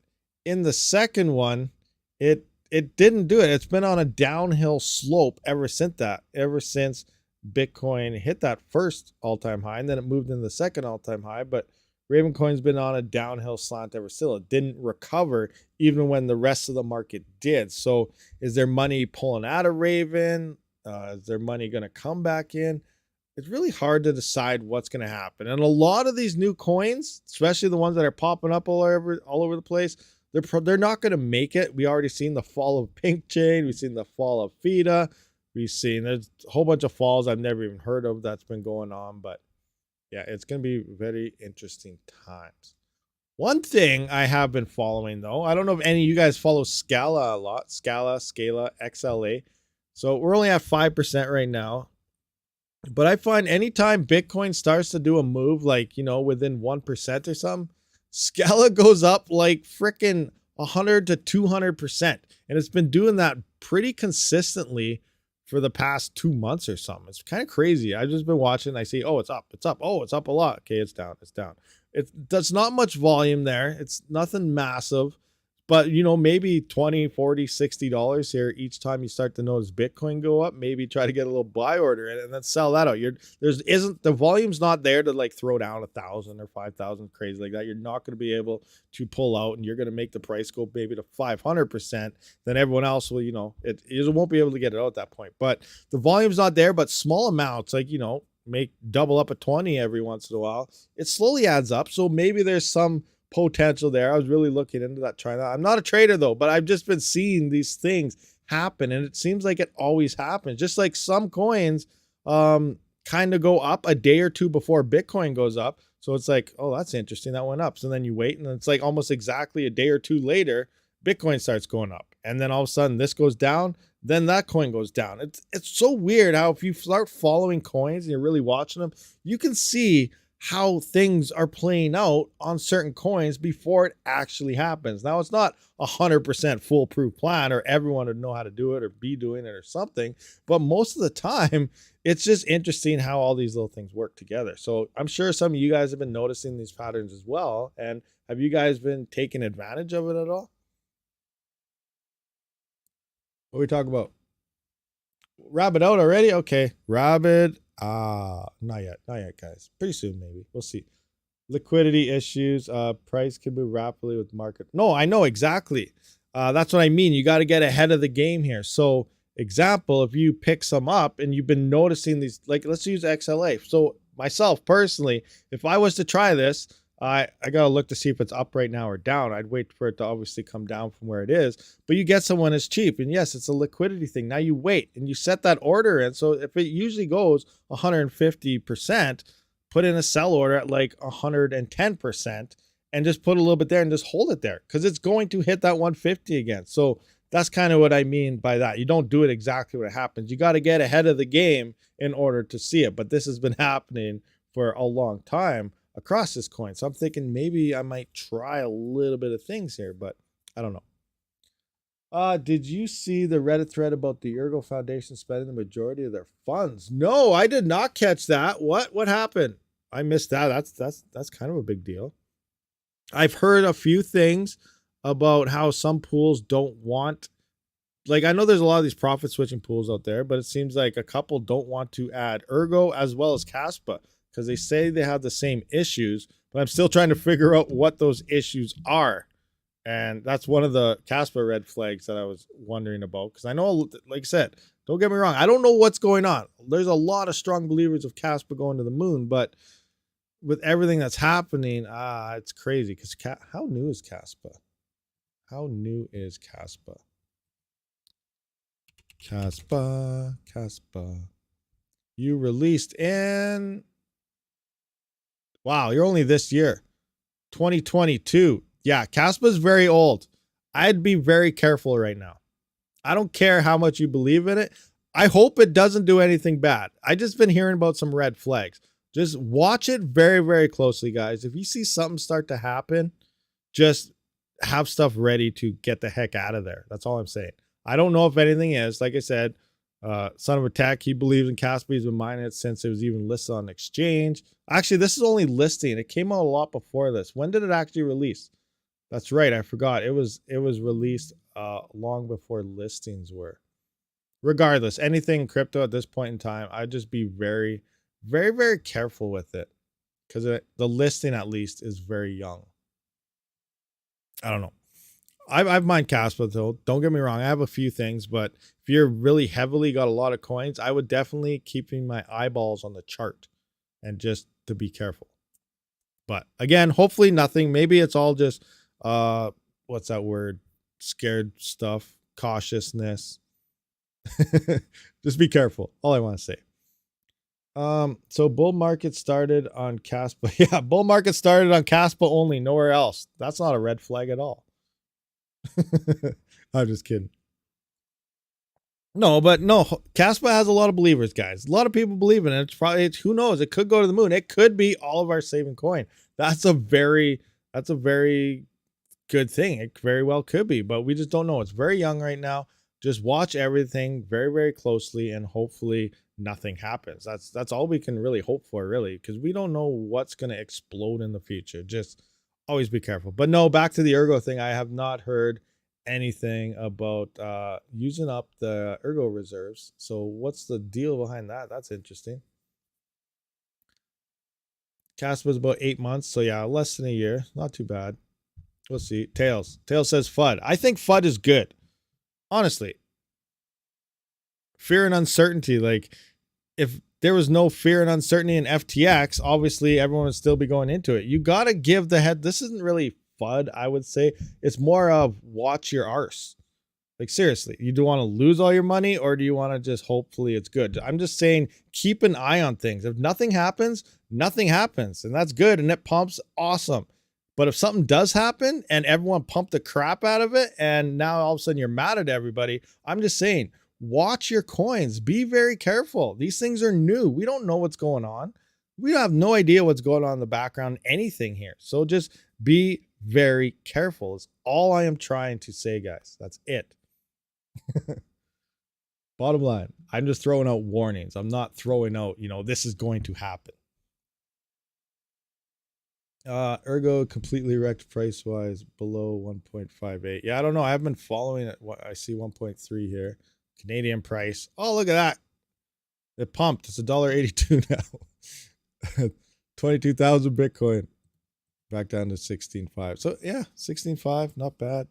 in the second one, it didn't do it. It's been on a downhill slope ever since Bitcoin hit that first all-time high, and then it moved into the second all-time high. But Ravencoin's been on a downhill slant ever since. It didn't recover even when the rest of the market did. So is there money pulling out of Raven? Is there money going to come back in? It's really hard to decide what's going to happen. And a lot of these new coins, especially the ones that are popping up all over the place, they're not going to make it. We already seen the fall of Pink Chain. We've seen the fall of FIDA. There's a whole bunch of falls I've never even heard of that's been going on. But yeah, it's going to be very interesting times. One thing I have been following, though, I don't know if any of you guys follow Scala a lot. Scala, XLA. So we're only at 5% right now. But I find anytime Bitcoin starts to do a move, like, you know, within 1% or something, Scala goes up like freaking 100 to 200%. And it's been doing that pretty consistently for the past 2 months or something. It's kind of crazy. I've just been watching. I see, oh, it's up. Oh, it's up a lot. Okay, it's down. There's not much volume there. It's nothing massive. But, you know, maybe $20, $40, $60 here each time you start to notice Bitcoin go up. Maybe try to get a little buy order in and then sell that out. The volume's not there to like throw down 1,000 or 5,000 crazy like that. You're not going to be able to pull out, and you're going to make the price go maybe to 500%. Then everyone else will, you know, it won't be able to get it out at that point. But the volume's not there, but small amounts, like, you know, make double up a 20 every once in a while. It slowly adds up. So maybe there's some potential there. I was really looking into that, trying that. I'm not a trader though, but I've just been seeing these things happen, and it seems like it always happens. Just like some coins kind of go up a day or two before Bitcoin goes up. So it's like, oh, that's interesting, that went up. So then you wait, and it's like almost exactly a day or two later, Bitcoin starts going up. And then all of a sudden this goes down, then that coin goes down. It's so weird how if you start following coins and you're really watching them, you can see how things are playing out on certain coins before it actually happens. Now, it's not 100% foolproof plan, or everyone would know how to do it or be doing it or something, but most of the time, it's just interesting how all these little things work together. So I'm sure some of you guys have been noticing these patterns as well. And have you guys been taking advantage of it at all? What are we talking about? Rabid out already? Okay. Rabid. Not yet. Not yet, guys. Pretty soon, maybe. We'll see. Liquidity issues. Price can move rapidly with market. No, I know exactly. That's what I mean. You got to get ahead of the game here. So, example, if you pick some up and you've been noticing these, like let's use XLA. So, myself personally, if I was to try this, I gotta look to see if it's up right now or down. I'd wait for it to obviously come down from where it is. But you get someone it's cheap, and yes, it's a liquidity thing. Now you wait and you set that order in. So if it usually goes 150%, put in a sell order at like 110% and just put a little bit there and just hold it there because it's going to hit that 150 again. So that's kind of what I mean by that. You don't do it exactly what happens. You got to get ahead of the game in order to see it. But this has been happening for a long time across this coin. So I'm thinking maybe I might try a little bit of things here, but I don't know. Did you see the Reddit thread about the Ergo Foundation spending the majority of their funds? No, I did not catch that. What happened? I missed that. That's kind of a big deal. I've heard a few things about how some pools don't want, like I know there's a lot of these profit switching pools out there, but it seems like a couple don't want to add Ergo as well as Caspa because they say they have the same issues, but I'm still trying to figure out what those issues are. And that's one of the Caspa red flags that I was wondering about. Because I know, like I said, don't get me wrong, I don't know what's going on. There's a lot of strong believers of Caspa going to the moon, but with everything that's happening, it's crazy. Because how new is Caspa? How new is Caspa? Caspa. You released in, wow, you're only this year, 2022. Yeah, Caspa's very old. I'd be very careful right now. I don't care how much you believe in it. I hope it doesn't do anything bad. I just been hearing about some red flags. Just watch it very, very closely, guys. If you see something start to happen, just have stuff ready to get the heck out of there. That's all I'm saying. I don't know if anything is. Like I said, Son of a Tech, he believes in Caspa. He's been mining it since it was even listed on exchange. Actually, this is only listing. It came out a lot before this. When did it actually release? That's right. I forgot. It was released long before listings were. Regardless, anything crypto at this point in time, I'd just be very, very, very careful with it because the listing at least is very young. I don't know. I've mined Caspa though. Don't get me wrong. I have a few things, but if you're really heavily got a lot of coins, I would definitely keeping my eyeballs on the chart and just to be careful. But again, hopefully nothing. Maybe it's all just what's that word? Scared stuff, cautiousness. Just be careful. All I want to say. So bull market started on Caspa. Yeah, bull market started on Caspa only, nowhere else. That's not a red flag at all. I'm just kidding. No, but no, Caspa has a lot of believers, guys. A lot of people believe in it. It's probably, who knows? It could go to the moon. It could be all of our saving coin. That's a very good thing. It very well could be, but we just don't know. It's very young right now. Just watch everything very, very closely, and hopefully nothing happens. That's all we can really hope for, really, because we don't know what's going to explode in the future. Just always be careful. But no, back to the Ergo thing. I have not heard anything about using up the Ergo reserves. So what's the deal behind that? That's interesting. Cast was about 8 months, so yeah, less than a year. Not too bad. We'll see. Tails says FUD. I think FUD is good. Honestly. Fear and uncertainty. Like, if there was no fear and uncertainty in FTX, obviously everyone would still be going into it. You got to give the head. This isn't really FUD, I would say. It's more of watch your arse. Like, seriously, you do want to lose all your money, or do you want to just hopefully it's good? I'm just saying, keep an eye on things. If nothing happens, nothing happens. And that's good. And it pumps, awesome. But if something does happen and everyone pumped the crap out of it, and now all of a sudden you're mad at everybody, I'm just saying, watch your coins. Be very careful. These things are new. We don't know what's going on. We have no idea what's going on in the background, anything here. So just be very careful is all I am trying to say, guys. That's it. Bottom line, I'm just throwing out warnings. I'm not throwing out, this is going to happen. Ergo completely wrecked price wise below 1.58. Yeah, I don't know. I haven't been following it. I see 1.3 here. Canadian price. Oh, look at that. It pumped. It's $1.82 now. 22,000 Bitcoin. Back down to 16.5. So yeah, 16.5, not bad.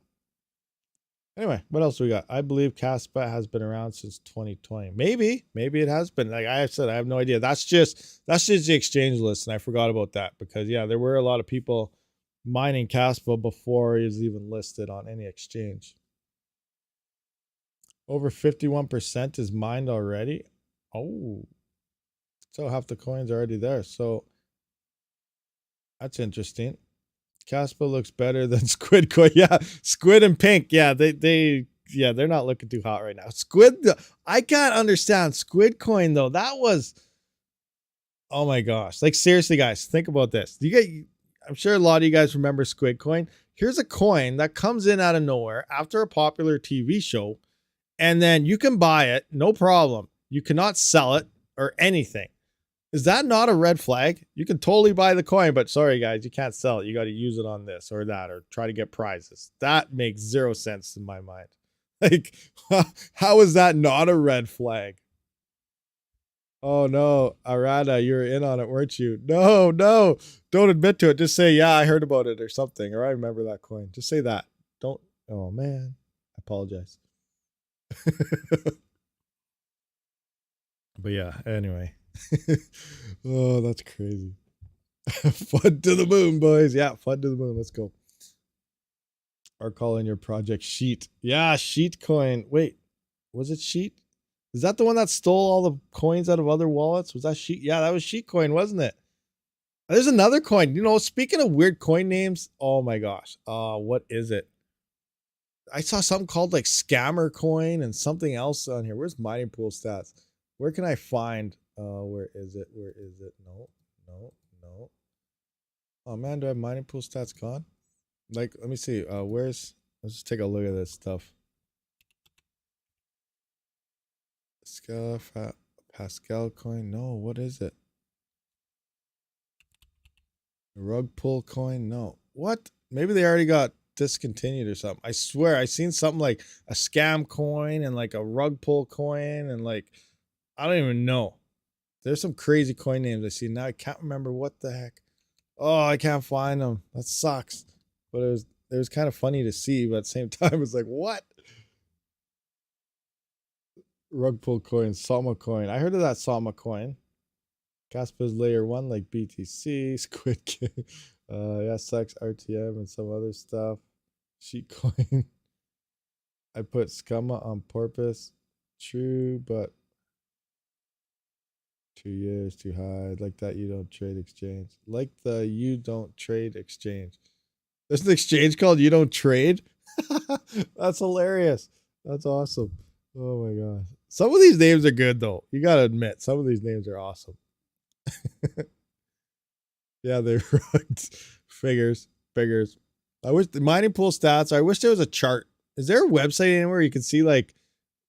Anyway, what else we got? I believe Caspa has been around since 2020. Maybe it has been. Like I said, I have no idea. That's just the exchange list, and I forgot about that because yeah, there were a lot of people mining Caspa before he was even listed on any exchange. Over 51% is mined already. Oh, so half the coins are already there. So that's interesting. Caspa looks better than Squid Coin. Yeah, Squid and Pink. Yeah, they're not looking too hot right now. Squid, I can't understand Squid Coin though. That was, oh my gosh. Like seriously, guys, think about this. I'm sure a lot of you guys remember Squid Coin. Here's a coin that comes in out of nowhere after a popular TV show, and then you can buy it, no problem. You cannot sell it or anything. Is that not a red flag? You can totally buy the coin, but sorry guys, you can't sell it. You got to use it on this or that or try to get prizes. That makes zero sense in my mind. Like, how is that not a red flag? Oh no, Arada, you were in on it, weren't you? No, don't admit to it. Just say, yeah, I heard about it or something, or I remember that coin. Just say that. Don't, oh man, I apologize. But yeah, anyway. Oh, that's crazy. Fun to the moon, boys. Yeah, fun to the moon. Let's go. Are calling your project Sheet. Yeah, Sheet Coin. Wait, was it Sheet? Is that the one that stole all the coins out of other wallets? Was that Sheet? Yeah, that was Sheet Coin, wasn't it? There's another coin. You know, speaking of weird coin names, oh my gosh. What is it? I saw something called like Scammer Coin and something else on here. Where's mining pool stats? Where can I find? Where is it? No. Oh man, do I have mining pool stats gone? Like, let me see. Let's just take a look at this stuff. Pascal coin. No, what is it? Rug pull coin. No. What? Maybe they already got discontinued or something. I swear I seen something like a scam coin and like a rug pull coin and like, I don't even know. There's some crazy coin names I see now. I can't remember what the heck. Oh, I can't find them. That sucks. But it was kind of funny to see, but at the same time, it's like, what? Rug pull coin, Sama coin. I heard of that Sama coin. Caspa's layer 1 like BTC, Squid Game, ASICs, RTM, and some other stuff. Sheet coin. I put Scamma on purpose. True, but 2 years too high. Like that you don't trade exchange. Like the you don't trade exchange. There's an exchange called You Don't Trade. That's hilarious. That's awesome. Oh my gosh. Some of these names are good though. You gotta admit, some of these names are awesome. Yeah, they're rugged. Figures. I wish the mining pool stats. I wish there was a chart. Is there a website anywhere you can see like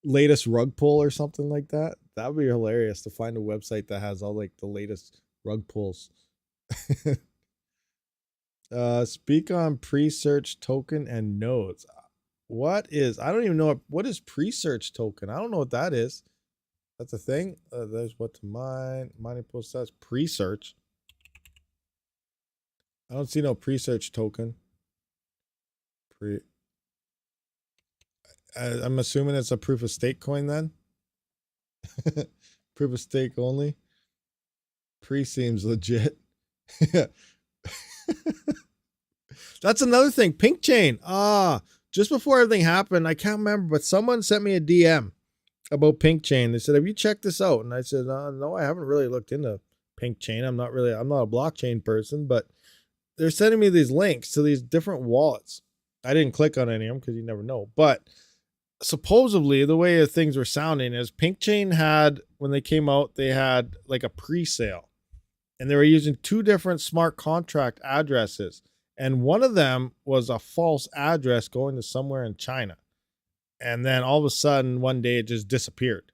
latest rug pull or something like that? That would be hilarious to find a website that has all like the latest rug pulls. Speak on pre-search token and nodes. I don't even know what is pre-search token. I don't know what that is. That's a thing. There's what to mine. Mining pool stats. Pre-search. I don't see no pre-search token. I'm assuming it's a proof of stake coin then. Proof of stake only. Pre seems legit. That's another thing. Pink chain. Just before everything happened, I can't remember, but someone sent me a DM about Pink chain. They said, "Have you checked this out?" And I said, "No, I haven't really looked into Pink chain. I'm not a blockchain person, but they're sending me these links to these different wallets. I didn't click on any of them because you never know. But supposedly, the way things were sounding is Pink chain had, when they came out, they had like a pre-sale, and they were using 2 different smart contract addresses. And one of them was a false address going to somewhere in China. And then all of a sudden, one day it just disappeared.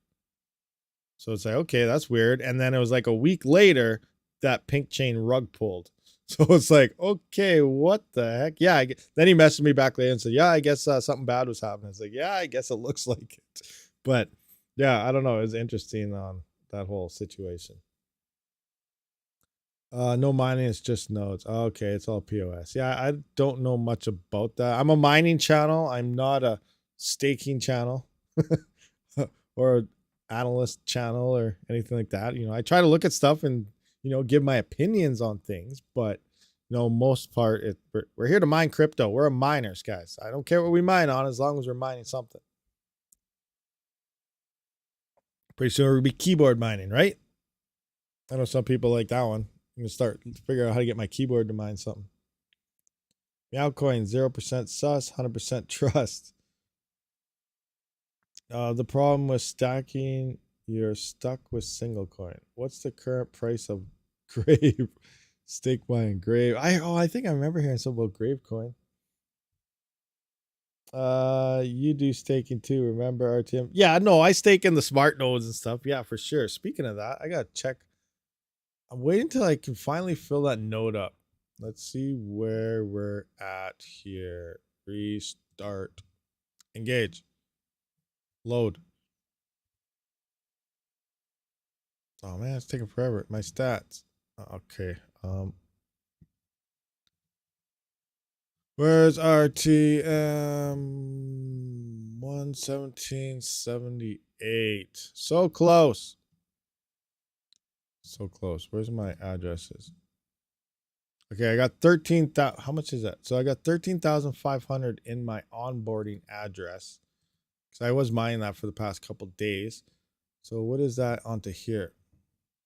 So it's like, okay, that's weird. And then it was like a week later that Pink chain rug pulled. So it's like, okay, what the heck? Yeah. Then he messaged me back later and said, yeah, I guess something bad was happening. It's like, yeah, I guess it looks like it. But yeah, I don't know. It's interesting on that whole situation. No mining, it's just nodes. Okay, it's all POS. Yeah, I don't know much about that. I'm a mining channel. I'm not a staking channel or an analyst channel or anything like that. I try to look at stuff and give my opinions on things, but most part, we're here to mine crypto. We're miners, guys. I don't care what we mine on as long as we're mining something. Pretty soon we'll be keyboard mining, right? I know some people like that one. I'm gonna start figure out how to get my keyboard to mine something. Meowcoin 0% sus, 100% trust. The problem with stacking, you're stuck with single coin. What's the current price of Grave? Stake mine Grave. I think I remember hearing something about Grave coin. You do staking too, remember, RTM? Yeah, no, I stake in the smart nodes and stuff. Yeah, for sure. Speaking of that, I gotta check. I'm waiting till I can finally fill that node up. Let's see where we're at here. Restart. Engage. Load. Oh man, it's taking forever. My stats. Okay. Where's RTM? 11778. So close. So close. Where's my addresses? Okay, I got 13,000. How much is that? So I got 13,500 in my onboarding address. Because I was mining that for the past couple days. So what is that onto here?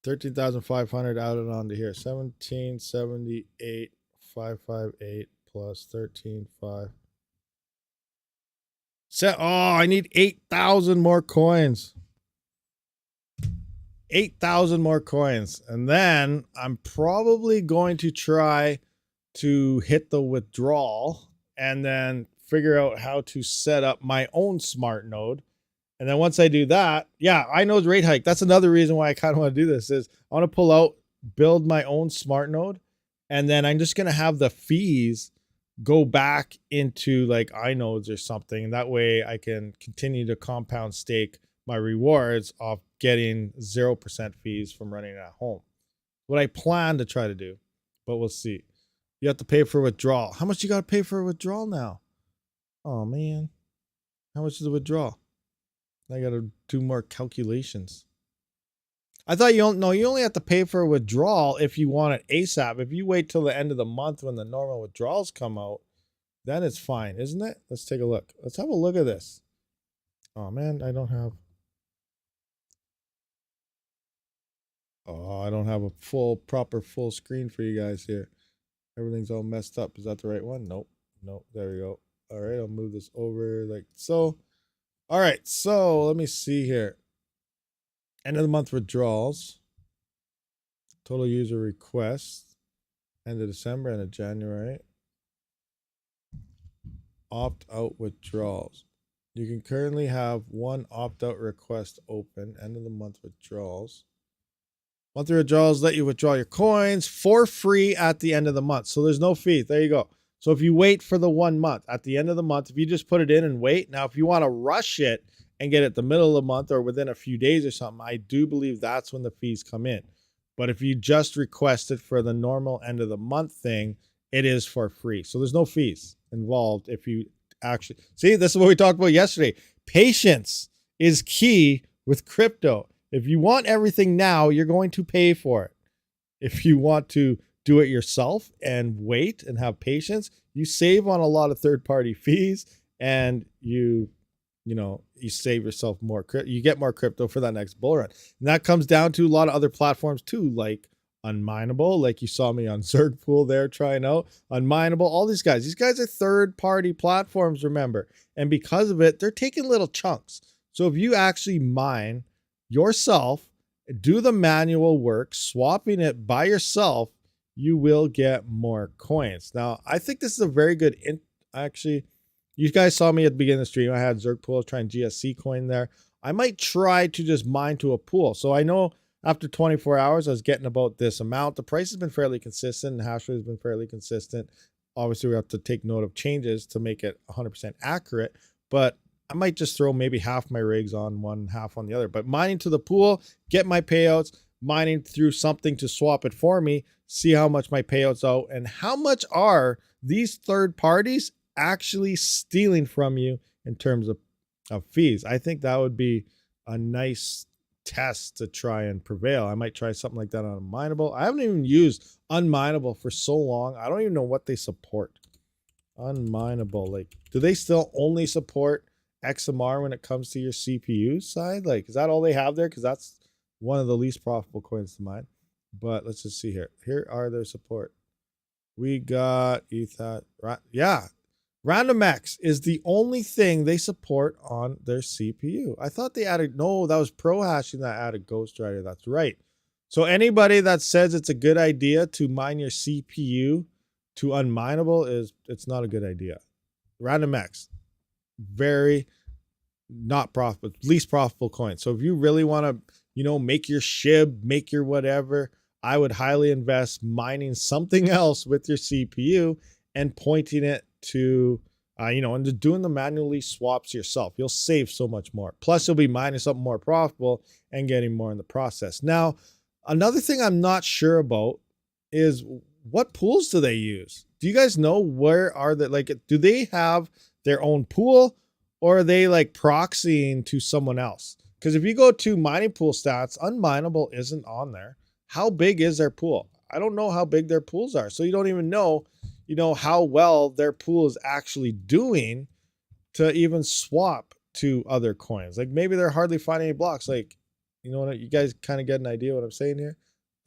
13,500 out and onto here. 1778,558 plus 13,500. I need 8,000 more coins. 8,000 more coins. And then I'm probably going to try to hit the withdrawal and then figure out how to set up my own smart node. And then once I do that, yeah, iNode's rate hike. That's another reason why I kind of want to do this is I want to pull out, build my own smart node. And then I'm just going to have the fees go back into like iNodes or something. And that way I can continue to compound stake my rewards off getting 0% fees from running at home. What I plan to try to do, but we'll see. You have to pay for withdrawal. How much you got to pay for a withdrawal now? Oh man. How much is the withdrawal? I got to do more calculations. I thought you only have to pay for a withdrawal if you want it ASAP. If you wait till the end of the month when the normal withdrawals come out, then it's fine, isn't it? Let's take a look. Let's have a look at this. Oh man, I don't have a proper full screen for you guys here. Everything's all messed up. Is that the right one? Nope. There we go. All right, I'll move this over like so. All right, so let me see here. End of the month withdrawals. Total user requests. End of December, end of January. Opt-out withdrawals. You can currently have one opt-out request open. End of the month withdrawals. Monthly withdrawals let you withdraw your coins for free at the end of the month. So there's no fee. There you go. So if you wait for the 1 month, at the end of the month, if you just put it in and wait. Now, if you want to rush it and get it the middle of the month or within a few days or something, I do believe that's when the fees come in. But if you just request it for the normal end of the month thing, it is for free. So there's no fees involved if you actually see. This is what we talked about yesterday. Patience is key with crypto. If you want everything now, you're going to pay for it. If you want to do it yourself and wait and have patience, you save on a lot of third-party fees and you save yourself more. You get more crypto for that next bull run. And that comes down to a lot of other platforms too, like Unminable, like you saw me on Zergpool there trying out. Unminable, all these guys. These guys are third-party platforms, remember. And because of it, they're taking little chunks. So if you actually mine yourself, do the manual work, swapping it by yourself, you will get more coins. Now, I think this is a very good, actually, you guys saw me at the beginning of the stream. I had Zergpool trying GSC coin there. I might try to just mine to a pool. So I know after 24 hours, I was getting about this amount. The price has been fairly consistent. And hash rate has been fairly consistent. Obviously, we have to take note of changes to make it 100% accurate. But I might just throw maybe half my rigs on one, half on the other. But mining to the pool, get my payouts, mining through something to swap it for me, see how much my payouts out, and how much are these third parties actually stealing from you in terms of fees. I think that would be a nice test to try and prevail. I might try something like that on Mineable. I haven't even used Unmineable for so long. I don't even know what they support. Unmineable, like, do they still only support XMR when it comes to your CPU side? Like, is that all they have there? Because that's one of the least profitable coins to mine. But let's just see here. Here are their support. We got Ether. Yeah, RandomX is the only thing they support on their CPU. I thought they added, no, that was Pro Hashing that added Ghost Rider. That's right. So anybody that says it's a good idea to mine your CPU to unmineable it's not a good idea. RandomX, very not profitable, least profitable coin. So if you really want to, make your SHIB, make your whatever, I would highly invest mining something else with your CPU and pointing it to, and just doing the manually swaps yourself. You'll save so much more. Plus, you'll be mining something more profitable and getting more in the process. Now, another thing I'm not sure about is what pools do they use? Do you guys know where are they? Like, do they have their own pool or are they like proxying to someone else? Because if you go to mining pool stats, unmineable isn't on there. How big is their pool? I don't know how big their pools are. So you don't even know, how well their pool is actually doing to even swap to other coins. Like maybe they're hardly finding any blocks. Like, you guys kind of get an idea what I'm saying here?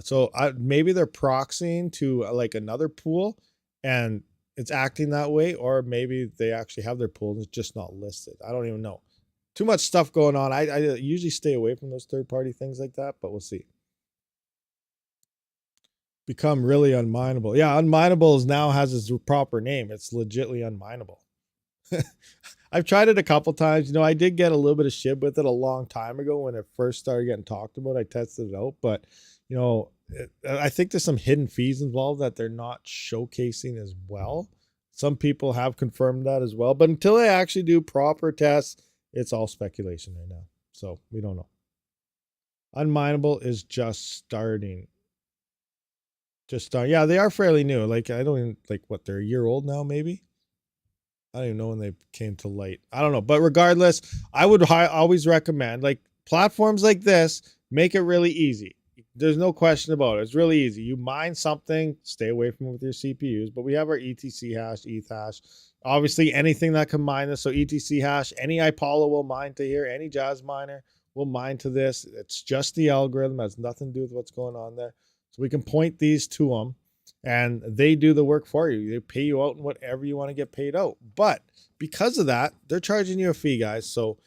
So maybe they're proxying to like another pool and it's acting that way, or maybe they actually have their pool and it's just not listed. I don't even know. Too much stuff going on. I usually stay away from those third-party things like that, but we'll see. Become really unmineable. Yeah, unmineable now has its proper name. It's legitly unmineable. I've tried it a couple times. I did get a little bit of SHIB with it a long time ago when it first started getting talked about. I tested it out, but I think there's some hidden fees involved that they're not showcasing as well. Some people have confirmed that as well, but until they actually do proper tests, it's all speculation right now. So we don't know. Unmineable is just starting. Yeah, they are fairly new. Like, I don't even, like, what, they're a year old now, maybe? I don't even know when they came to light. I don't know. But regardless, I would always recommend, like, platforms like this make it really easy. There's no question about it. It's really easy. You mine something, stay away from it with your CPUs, but we have our ETC hash, ETH hash. Obviously, anything that can mine this. So ETC hash, any Ipollo will mine to here, any Jazz miner will mine to this. It's just the algorithm. It has nothing to do with what's going on there. So we can point these to them and they do the work for you. They pay you out in whatever you want to get paid out. But because of that, they're charging you a fee, guys. So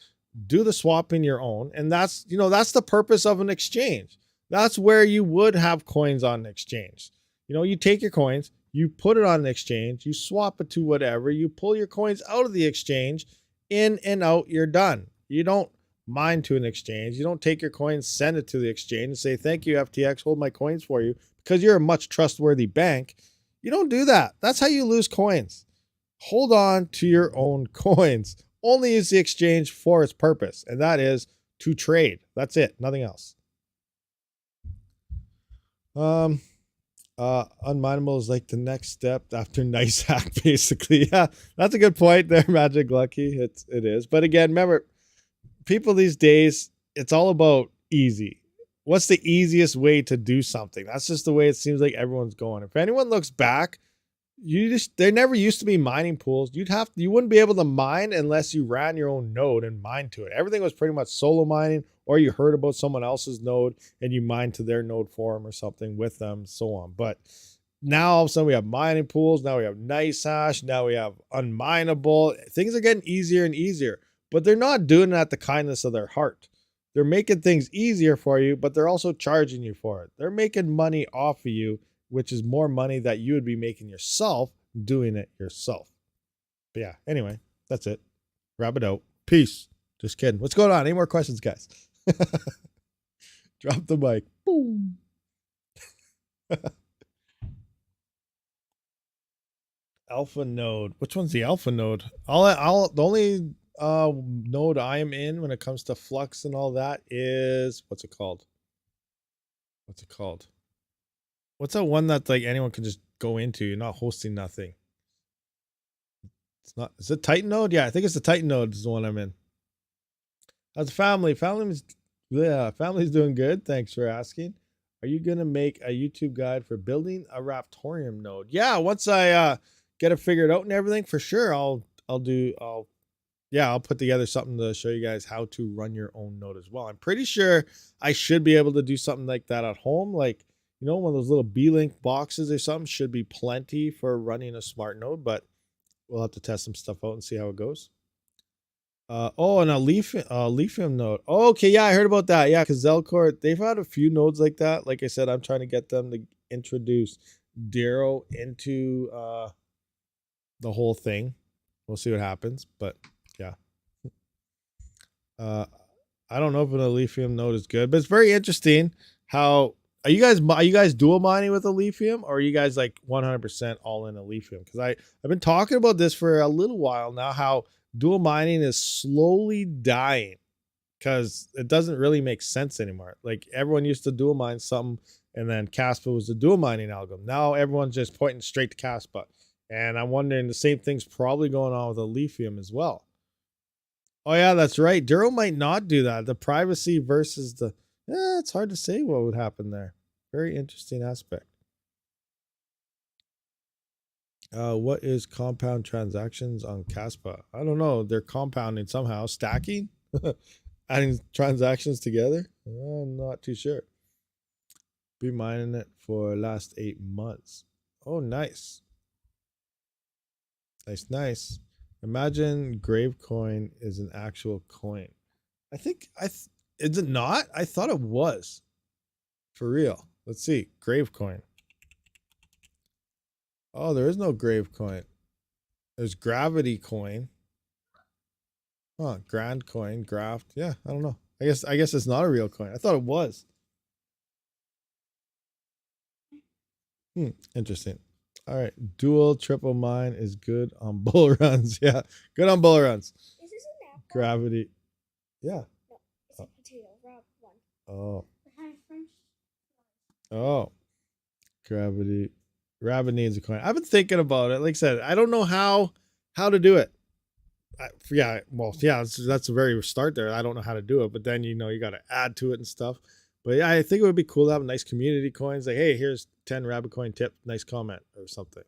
do the swapping your own. And that's the purpose of an exchange. That's where you would have coins on an exchange. You take your coins, you put it on an exchange, you swap it to whatever, you pull your coins out of the exchange, in and out, you're done. You don't mine to an exchange. You don't take your coins, send it to the exchange and say, thank you, FTX, hold my coins for you because you're a much trustworthy bank. You don't do that. That's how you lose coins. Hold on to your own coins. Only use the exchange for its purpose, and that is to trade. That's it. Nothing else. Unmineable is like the next step after nice hack, basically. Yeah, that's a good point there, Magic Lucky. It is. But again, remember, people these days, it's all about easy. What's the easiest way to do something? That's just the way it seems like everyone's going. If anyone looks back, there never used to be mining pools. You wouldn't be able to mine unless you ran your own node and mined to it. Everything was pretty much solo mining, or you heard about someone else's node and you mined to their node for them or something with them, so on. But now all of a sudden we have mining pools. Now we have nice hash. Now we have unmineable. Things are getting easier and easier, but they're not doing it at the kindness of their heart. They're making things easier for you, but they're also charging you for it. They're making money off of you, which is more money that you would be making yourself doing it yourself. But yeah, anyway, that's it. Wrap it out. Peace. Just kidding. What's going on? Any more questions, guys? Drop the mic. Boom. Alpha node. Which one's the alpha node? The only node I am in when it comes to Flux and all that is, what's it called? What's it called? What's that one that like anyone can just go into? You're not hosting nothing. It's not, is it Titan node? Yeah, I think it's the Titan node is the one I'm in. How's the family? Family's doing good. Thanks for asking. Are you gonna make a YouTube guide for building a Raptorium node? Yeah, once I get it figured out and everything, for sure I'll put together something to show you guys how to run your own node as well. I'm pretty sure I should be able to do something like that at home. Like, you know, one of those little B-Link boxes or something should be plenty for running a smart node, but we'll have to test some stuff out and see how it goes. And a lithium node. Oh, okay, yeah, I heard about that. Yeah, because Zelcore, they've had a few nodes like that. Like I said, I'm trying to get them to introduce Dero into the whole thing. We'll see what happens, but yeah. I don't know if a lithium node is good, but it's very interesting. How are you guys dual mining with a lithium, or are you guys like 100% all in a lithium? Because I've been talking about this for a little while now. How dual mining is slowly dying because it doesn't really make sense anymore. Like everyone used to dual mine something, and then Caspa was the dual mining algorithm. Now everyone's just pointing straight to Caspa, and I'm wondering the same thing's probably going on with a lithium as well. Oh yeah, that's right. Duro might not do that. The privacy versus the it's hard to say what would happen there. Very interesting aspect. What is compound transactions on Caspa? I don't know. They're compounding somehow, stacking, adding transactions together. I'm not too sure. Be mining it for last 8 months. Oh, nice. Nice. Imagine Gravecoin is an actual coin. I think is it not? I thought it was. For real. Let's see. Gravecoin. Oh, there is no Gravecoin. There's Gravity Coin. Huh, Grand Coin, Graft. Yeah, I don't know. I guess it's not a real coin. I thought it was. Interesting. All right. Dual triple mine is good on bull runs. Yeah, good on bull runs. Is this an apple? Gravity. Yeah. No, it's a potato. Rob one. Oh. Oh. Gravity. Rabid needs a coin. I've been thinking about it. Like I said, I don't know how to do it. That's the very start there. I don't know how to do it, but then you got to add to it and stuff. But yeah, I think it would be cool to have nice community coins. Like, hey, here's 10 Rabid coin tip, nice comment or something.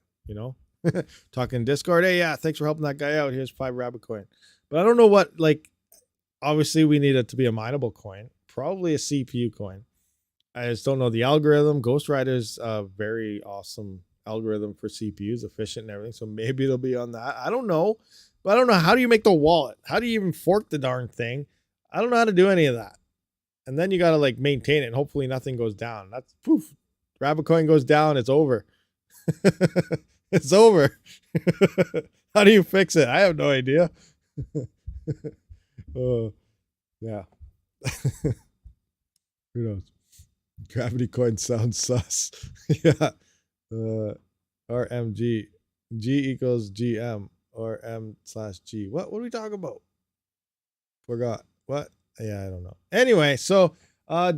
Talking Discord. Hey, yeah, thanks for helping that guy out. Here's 5 Rabid coin. But I don't know what. Like, obviously, we need it to be a mineable coin, probably a CPU coin. I just don't know the algorithm. Ghost Rider's a very awesome algorithm for CPUs, efficient and everything. So maybe it'll be on that. I don't know. But I don't know. How do you make the wallet? How do you even fork the darn thing? I don't know how to do any of that. And then you got to like maintain it and hopefully nothing goes down. That's poof. Rabid coin goes down. It's over. It's over. How do you fix it? I have no idea. Oh, yeah. Who knows? Gravity coin sounds sus. Yeah. RMG. G equals GM or M/G. What are we talking about? Forgot. What? Yeah, I don't know. Anyway, so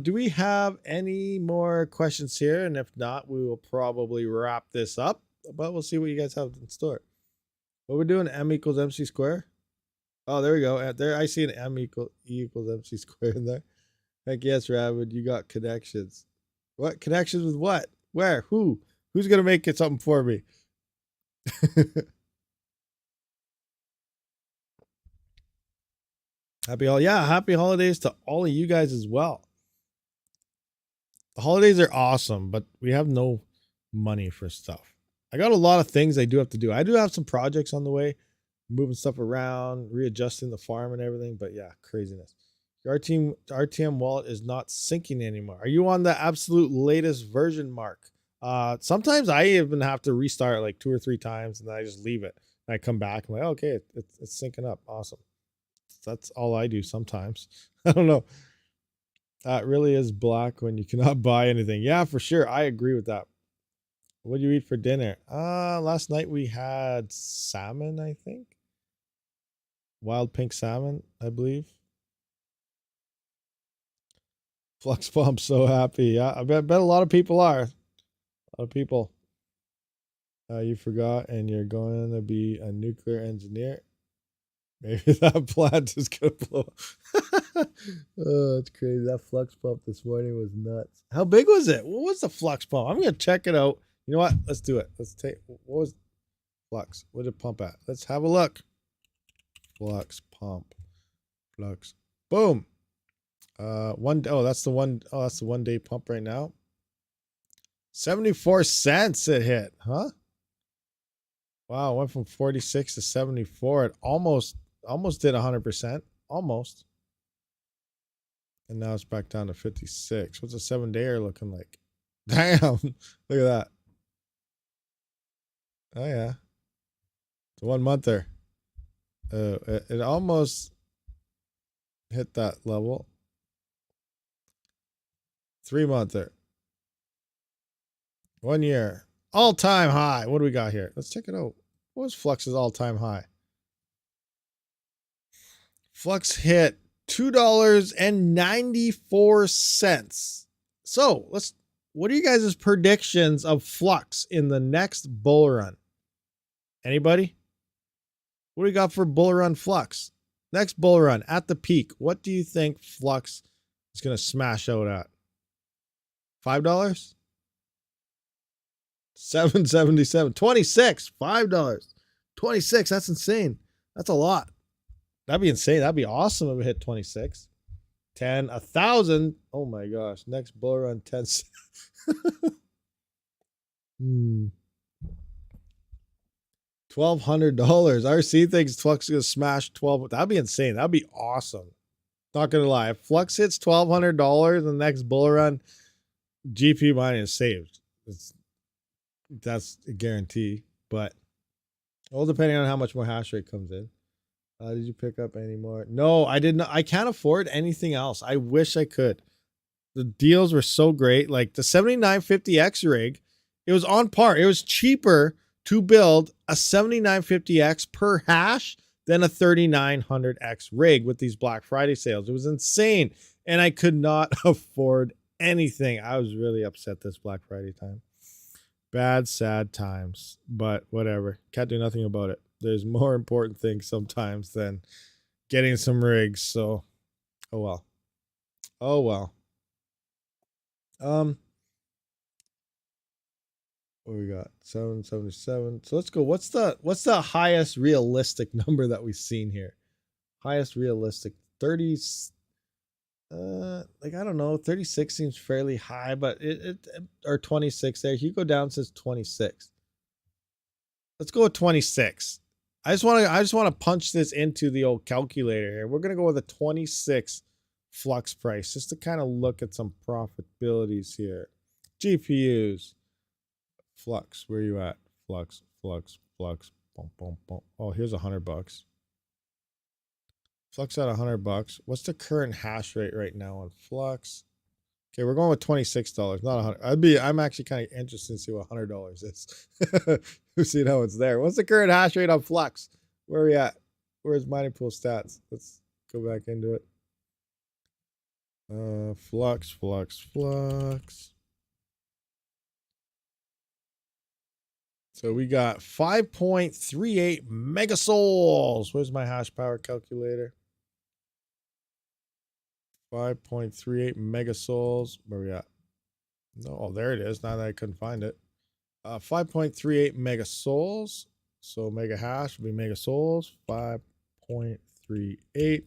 do we have any more questions here? And if not, we will probably wrap this up. But we'll see what you guys have in store. What we're doing, M equals MC square. Oh, there we go. There, I see an E equals MC square in there. Heck yes, Rabid, you got connections. What connections with what? Where? Who? Who's gonna make it something for me? Happy holidays to all of you guys as well. The holidays are awesome, but we have no money for stuff. I got a lot of things I do have to do. I do have some projects on the way, moving stuff around, readjusting the farm and everything. But yeah, craziness. Your RTM wallet is not syncing anymore. Are you on the absolute latest version, Mark? Sometimes I even have to restart like 2 or 3 times, and then I just leave it. And I come back. I'm like, okay, it's syncing up. Awesome. That's all I do sometimes. I don't know. That really is black when you cannot buy anything. Yeah, for sure. I agree with that. What did you eat for dinner? Last night we had salmon, I think. Wild pink salmon, I believe. Flux pump, so happy. Yeah, I bet a lot of people are. A lot of people. You forgot, and you're going to be a nuclear engineer. Maybe that plant is gonna blow up. Oh, that's crazy. That flux pump this morning was nuts. How big was it? What was the flux pump? I'm gonna check it out. You know what? Let's do it. Let's take what was flux? What did it pump at? Let's have a look. Flux pump. Flux. Boom. That's the 1 day pump right now. 74 cents it hit, huh? Wow, it went from 46 to 74. It almost did 100%. Almost. And now it's back down to 56. What's a 7-dayer looking like? Damn. Look at that. Oh, yeah. It's a 1 monther. It almost hit that level. 3 monther. 1 year. All-time high. What do we got here? Let's check it out. What was Flux's all-time high? Flux hit $2.94. So what are you guys' predictions of Flux in the next bull run? Anybody? What do we got for bull run Flux? Next bull run at the peak. What do you think Flux is going to smash out at? $5? $7.77. 26. $5. 26. That's insane. That's a lot. That'd be insane. That'd be awesome if we hit 26. 10, 1,000. Oh my gosh. Next bull run 10. $1,200. RC thinks Flux is gonna smash 12. That'd be insane. That'd be awesome. Not gonna lie. If Flux hits $1,200 in the next bull run, GP mining is saved. That's a guarantee. But all depending on how much more hash rate comes in. Did you pick up any more? No, I did not. I can't afford anything else. I wish I could. The deals were so great. Like the 7950X rig, it was on par. It was cheaper to build a 7950X per hash than a 3900X rig with these Black Friday sales. It was insane. And I could not afford anything. I was really upset this Black Friday time. Bad, sad times. But whatever. Can't do nothing about it. There's more important things sometimes than getting some rigs. So, oh well. Oh well. What we got? 777. So let's go. What's the highest realistic number that we've seen here? Highest realistic 30. Like I don't know. 36 seems fairly high, but it or 26 there. Hugo Down says 26. Let's go with 26. I just want to punch this into the old calculator here. We're gonna go with a 26 Flux price just to kind of look at some profitabilities here. GPUs. Flux, where you at? Flux. Boom, boom, boom. Oh, here's $100. Flux at $100. What's the current hash rate right now on Flux? Okay, we're going with $26, not 100. I'm actually kind of interested to see what $100 is. We've seen how it's there. What's the current hash rate on Flux? Where are we at? Where's mining pool stats? Let's go back into it. Flux. So we got 5.38 megasouls. Where's my hash power calculator? 5.38 megasouls. Where we at? No, oh, there it is. Now that I couldn't find it. 5.38 megasouls. So mega hash would be megasouls. 5.38.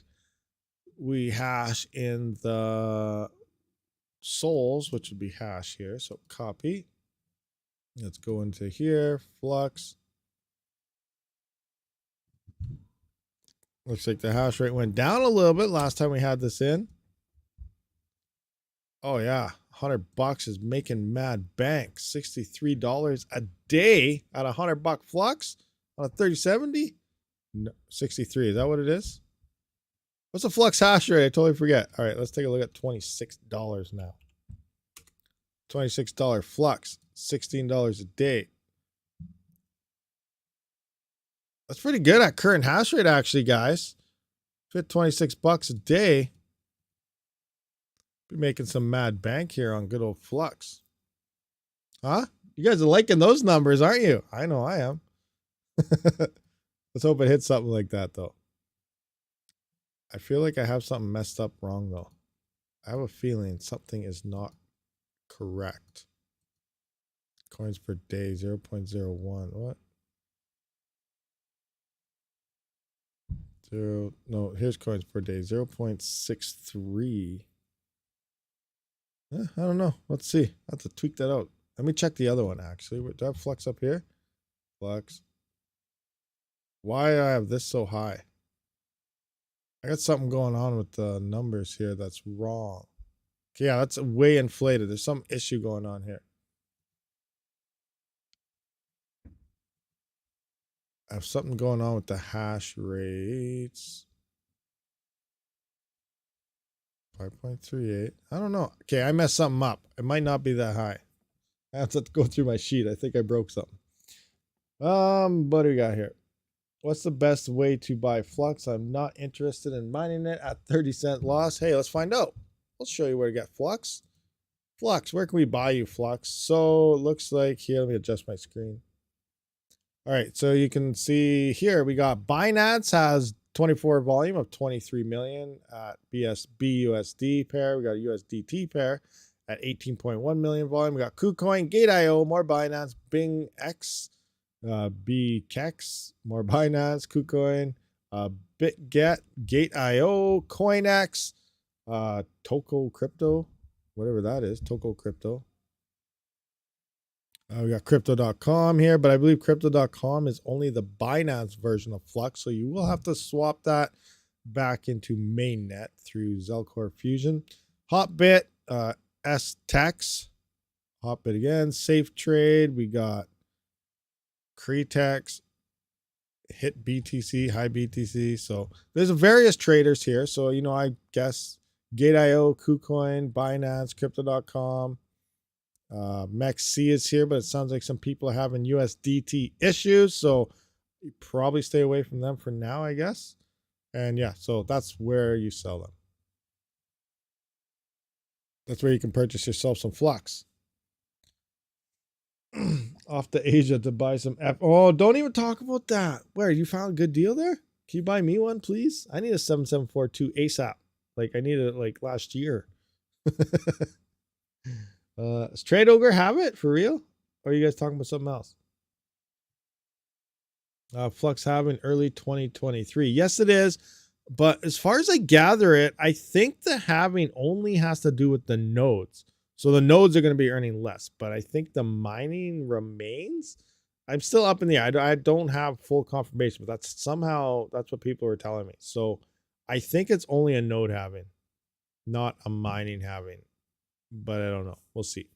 We hash in the souls, which would be hash here. So copy. Let's go into here. Flux. Looks like the hash rate went down a little bit last time we had this in. Oh yeah, $100 is making mad bank. $63 a day at $100 Flux on a 3070. No, 63. Is that what it is? What's the Flux hash rate? I totally forget. All right, let's take a look at $26 now. $26 Flux, $16 a day. That's pretty good at current hash rate, actually, guys. Fit $26 a day. Be making some mad bank here on good old Flux. Huh? You guys are liking those numbers, aren't you? I know I am. Let's hope it hits something like that, though. I feel like I have something messed up wrong, though. I have a feeling something is not correct. Coins per day, 0.01. What? No, here's coins per day, 0.63. I don't know. Let's see. I have to tweak that out. Let me check the other one, actually. Do I have Flux up here? Flux. Why do I have this so high? I got something going on with the numbers here that's wrong. Okay, yeah, that's way inflated. There's some issue going on here. I have something going on with the hash rates. 5.38. I don't know. Okay, I messed something up. It might not be that high. I have to go through my sheet. I think I broke something. What do we got here? What's the best way to buy Flux? I'm not interested in mining it at 30-cent loss. Hey, let's find out. Let's show you where to get Flux. Flux, where can we buy you, Flux? So it looks like here, let me adjust my screen. All right, so you can see here we got Binance has 24 volume of 23 million at BUSD pair. We got a USDT pair at 18.1 million volume. We got KuCoin, Gate.io, more Binance, Bing X, BKEX, more Binance, KuCoin, BitGet, Gate.io, CoinX, Toko Crypto, whatever that is, Toko Crypto. We got crypto.com here, but I believe crypto.com is only the Binance version of Flux, so you will have to swap that back into mainnet through Zelcore Fusion. Hotbit, STEX, Hotbit again, Safe Trade. We got Cretex, Hit BTC, High BTC. So there's various traders here. So, you know, I guess Gate.io, KuCoin, Binance, crypto.com. MEXC is here, but it sounds like some people are having USDT issues, so you probably stay away from them for now, I guess. And yeah, so that's where you sell them. That's where you can purchase yourself some Flux. Off to Asia to buy some Oh, don't even talk about that. Where, you found a good deal there? Can you buy me one, please? I need a 7742 ASAP. Like, I need it like last year. Does Trade Ogre have it for real? Or are you guys talking about something else? Flux having early 2023. Yes, it is. But as far as I gather it, I think the halving only has to do with the nodes. So the nodes are going to be earning less. But I think the mining remains. I'm still up in the air. I don't have full confirmation, but that's what people are telling me. So I think it's only a node halving, not a mining halving. But I don't know. We'll see.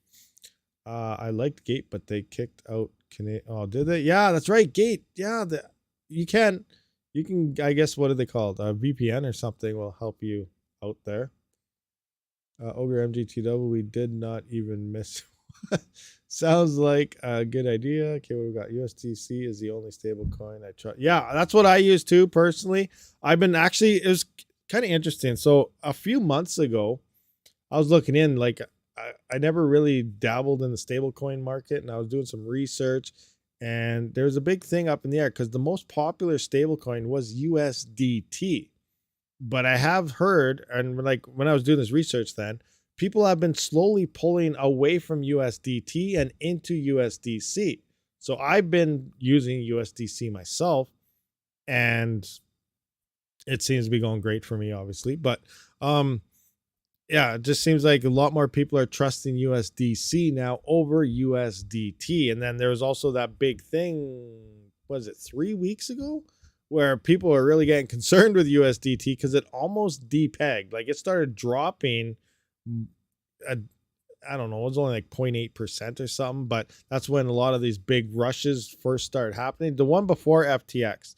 I liked Gate, but they kicked out Canadian. Oh, did they? Yeah, that's right. Gate. Yeah, you can, I guess, what are they called? VPN or something will help you out there. Ogre MGTW, we did not even miss. Sounds like a good idea. Okay, what we got? USDC is the only stable coin I try. Yeah, that's what I use too, personally. I've been it was kind of interesting. So a few months ago, I was looking in, like, I never really dabbled in the stablecoin market, and I was doing some research, and there was a big thing up in the air because the most popular stablecoin was USDT. But I have heard, and like when I was doing this research then, people have been slowly pulling away from USDT and into USDC. So I've been using USDC myself, and it seems to be going great for me, obviously. But yeah, it just seems like a lot more people are trusting USDC now over USDT. And then there was also that big thing, was it 3 weeks ago, where people are really getting concerned with USDT because it almost depegged. Like, it started dropping, I don't know, it was only like 0.8% or something, but that's when a lot of these big rushes first started happening. The one before FTX.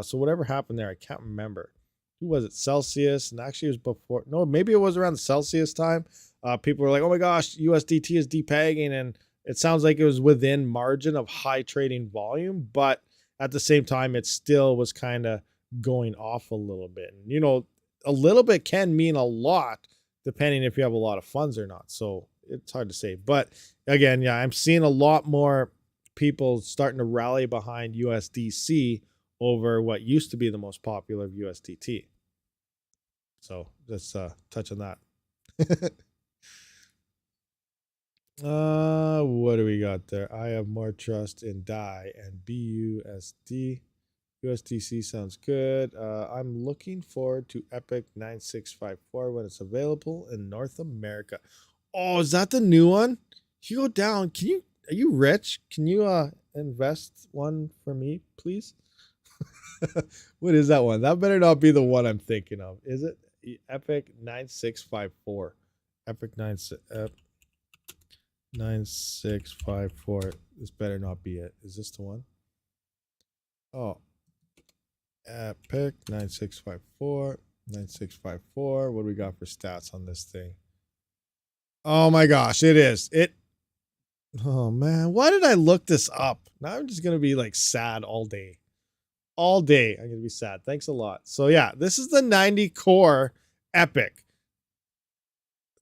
So whatever happened there, I can't remember. Who was it? Celsius. And actually it was before. No, maybe it was around the Celsius time. People were like, oh my gosh, USDT is depegging. And it sounds like it was within margin of high trading volume. But at the same time, it still was kind of going off a little bit. And, you know, a little bit can mean a lot depending if you have a lot of funds or not. So it's hard to say. But again, yeah, I'm seeing a lot more people starting to rally behind USDC over what used to be the most popular of USDT. So let's touch on that. What do we got there? I have more trust in DAI and BUSD. USDC sounds good. I'm looking forward to Epic 9654 when it's available in North America. Oh, is that the new one? You go down. Are you rich? Can you invest one for me, please? What is that one? That better not be the one I'm thinking of. Is it Epic 9654? Epic 9654. This better not be it. Is this the one? Oh, Epic 9654. 9654. What do we got for stats on this thing? Oh my gosh, it is. Oh man, why did I look this up? Now I'm just gonna be like sad all day. All day I'm gonna be sad. Thanks a lot. So yeah, this is the 90 core Epic.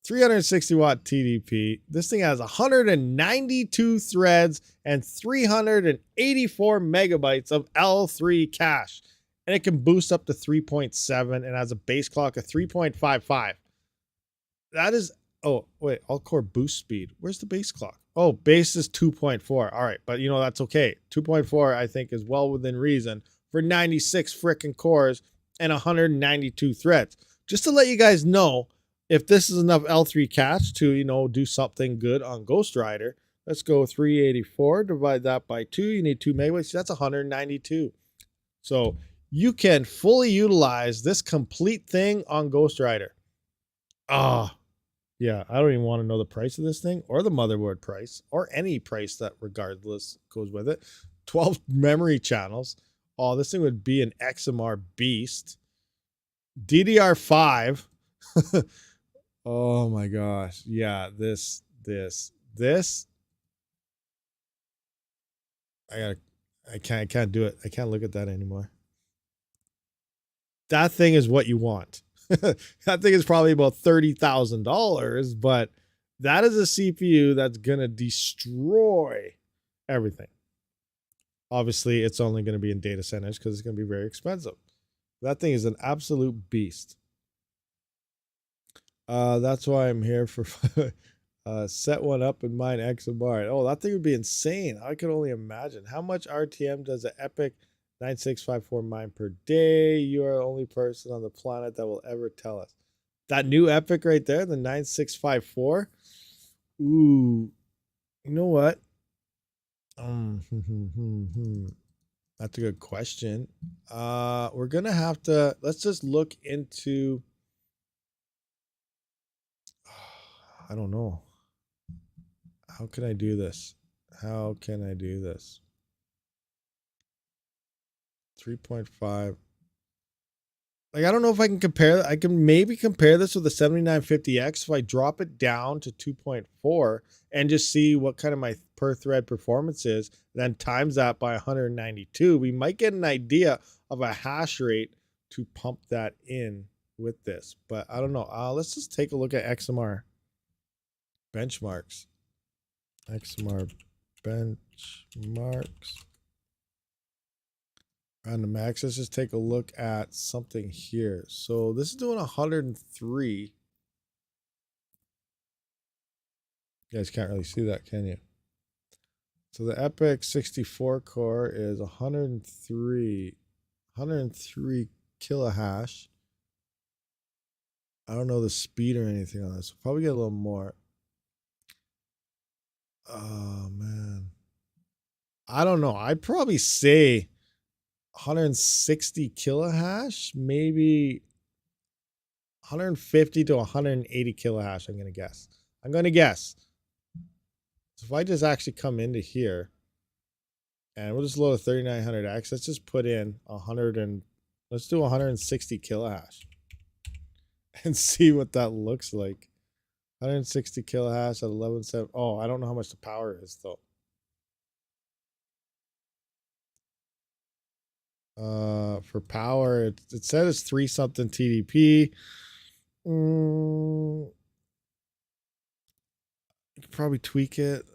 360 watt TDP. This thing has 192 threads and 384 megabytes of L3 cache. And it can boost up to 3.7 and has a base clock of 3.55. That is, oh, wait, all core boost speed. Where's the base clock? Oh, base is 2.4. All right, but you know, that's okay. 2.4, I think, is well within reason for 96 freaking cores and 192 threads. Just to let you guys know, if this is enough L3 cache to, you know, do something good on Ghost Rider, let's go 384, divide that by 2. You need 2 megabytes. That's 192. So you can fully utilize this complete thing on Ghost Rider. Ah, yeah, I don't even want to know the price of this thing or the motherboard price or any price that regardless goes with it. 12 memory channels. Oh, this thing would be an XMR beast. DDR5. Oh my gosh. Yeah, this. I can't do it. I can't look at that anymore. That thing is what you want. That thing is probably about $30,000, but that is a CPU that's gonna destroy everything. Obviously, it's only going to be in data centers because it's going to be very expensive. That thing is an absolute beast. That's why I'm here for set one up and mine XMR. Oh, that thing would be insane. I could only imagine. How much RTM does an Epic 9654 mine per day? You are the only person on the planet that will ever tell us. That new Epic right there, the 9654. Ooh, you know what? That's a good question. We're gonna have to, let's just look into, I don't know. How can I do this? How can I do this? 3.5. Like, I don't know if I can compare. I can maybe compare this with the 7950X if I drop it down to 2.4 and just see what kind of my per thread performance is, then times that by 192. We might get an idea of a hash rate to pump that in with this, but I don't know. Let's just take a look at XMR benchmarks. XMR benchmarks. On the max, let's just take a look at something here. So this is doing 103. You guys can't really see that, can you? So the Epic 64 core is 103 kilohash. I don't know the speed or anything on this. We'll probably get a little more. Oh man, I don't know. I'd probably say 160 kilohash, maybe 150 to 180 kilohash. I'm gonna guess. So if I just actually come into here and we'll just load a 3900X, let's just put in 100 and let's do 160 kilohash and see what that looks like. 160 kilohash at 11.7. Oh, I don't know how much the power is though. For power, it said it's 3 something TDP. You could probably tweak it.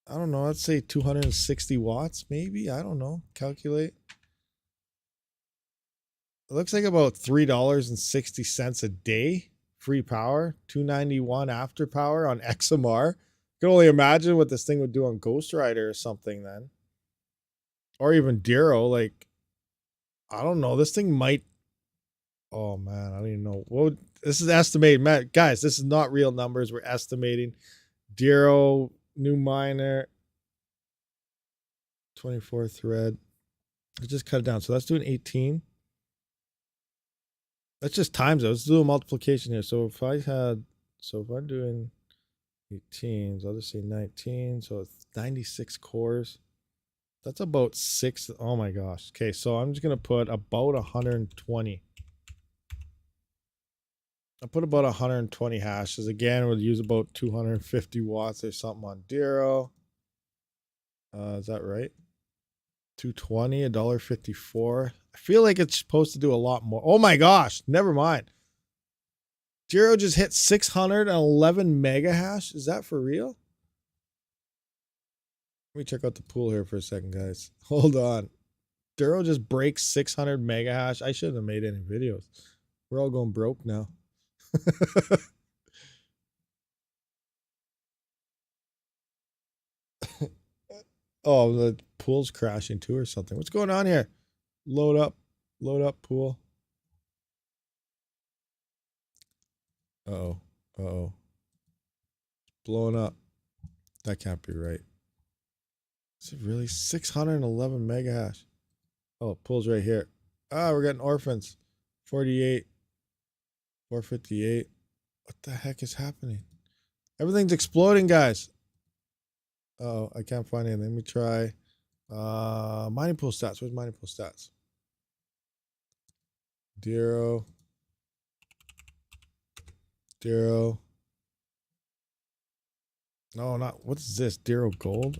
I don't know. Let's say 260 watts, maybe. I don't know. Calculate. It looks like about $3.60 a day free power, 291 after power on XMR. You can only imagine what this thing would do on Ghost Rider or something then. Or even Dero. Like, I don't know. This thing might. Oh man, I don't even know. What this is estimated, man. Guys, this is not real numbers. We're estimating. Dero, new miner, 24 thread. Let's just cut it down. So that's doing 18. Let's just times it. Let's do a multiplication here. So if I'm doing 18, so I'll just say 19. So it's 96 cores. That's about 6. Oh my gosh. Okay, so I'm just gonna put about 120. I put about 120 hashes. Again, we'll use about 250 watts or something on Dero. Is that right? 220, $1.54. I feel like it's supposed to do a lot more. Oh my gosh, never mind. Dero just hit 611 mega hash. Is that for real? Let me check out the pool here for a second, guys. Hold on. Dero just breaks 600 mega hash. I shouldn't have made any videos. We're all going broke now. Oh, the pool's crashing too or something. What's going on here? Load up pool. Uh-oh. Uh-oh. Blowing up. That can't be right. Is it really 611 mega hash? Oh, pool's right here. Ah, we're getting orphans. 48. 458. What the heck is happening? Everything's exploding, guys. Oh, I can't find anything. Let me try. Mining pool stats. Where's mining pool stats? Dero. No, not. What's this? Dero gold?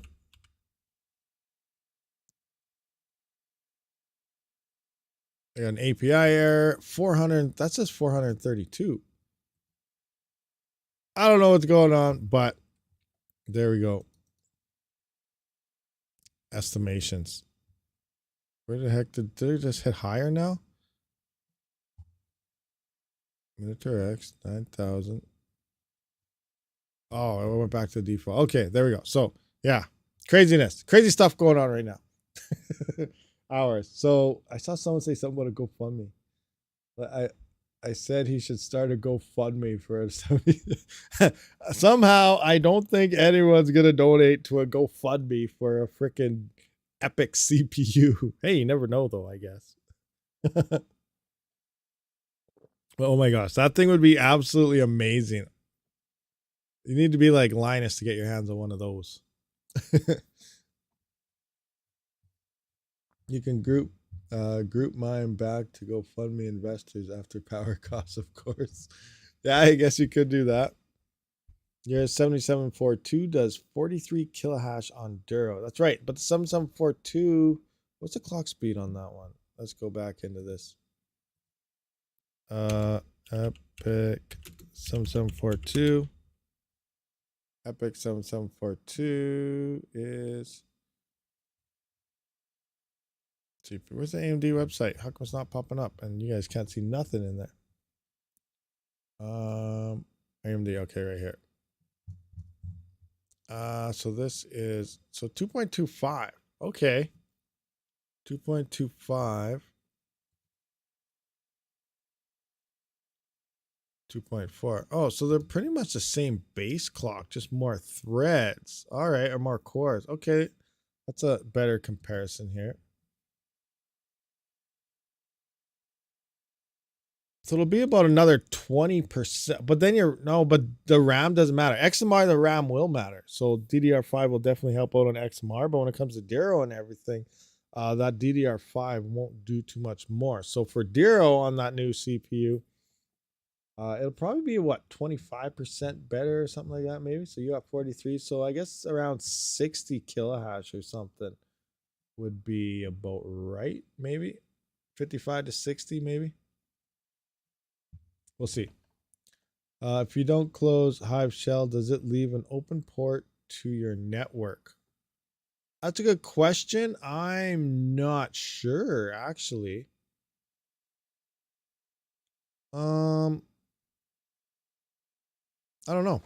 I got an API error. 400. That says 432. I don't know what's going on, but there we go. Estimations. Where the heck did it just hit higher now? Minotaur X 9,000. Oh, I went back to the default. Okay, there we go. So yeah, craziness, crazy stuff going on right now. Hours. So I saw someone say something about a GoFundMe. I said he should start a GoFundMe for a somehow I don't think anyone's gonna donate to a GoFundMe for a freaking epic CPU. Hey, you never know though, I guess. Oh my gosh, that thing would be absolutely amazing. You need to be like Linus to get your hands on one of those. You can group mine back to GoFundMe investors after power costs, of course. Yeah, I guess you could do that. Your 7742 does 43 kilohash on Dero. That's right. But the 7742, what's the clock speed on that one? Let's go back into this. Epic 7742. Epic 7742 is. Where's the AMD website? How come it's not popping up? And you guys can't see nothing in there. AMD, okay, right here. So this is 2.25. Okay. 2.25. 2.4. Oh, so they're pretty much the same base clock, just more threads. All right, or more cores. Okay. That's a better comparison here. So it'll be about another 20%. But then but the RAM doesn't matter. XMR, the RAM will matter. So DDR5 will definitely help out on XMR. But when it comes to Dero and everything, that DDR5 won't do too much more. So for Dero on that new CPU, it'll probably be what, 25% better or something like that, maybe. So you got 43. So I guess around 60 kilohash or something. would be about right, maybe 55 to 60, maybe. We'll see. If you don't close Hive Shell, does it leave an open port to your network? That's a good question. I'm not sure, actually. I don't know.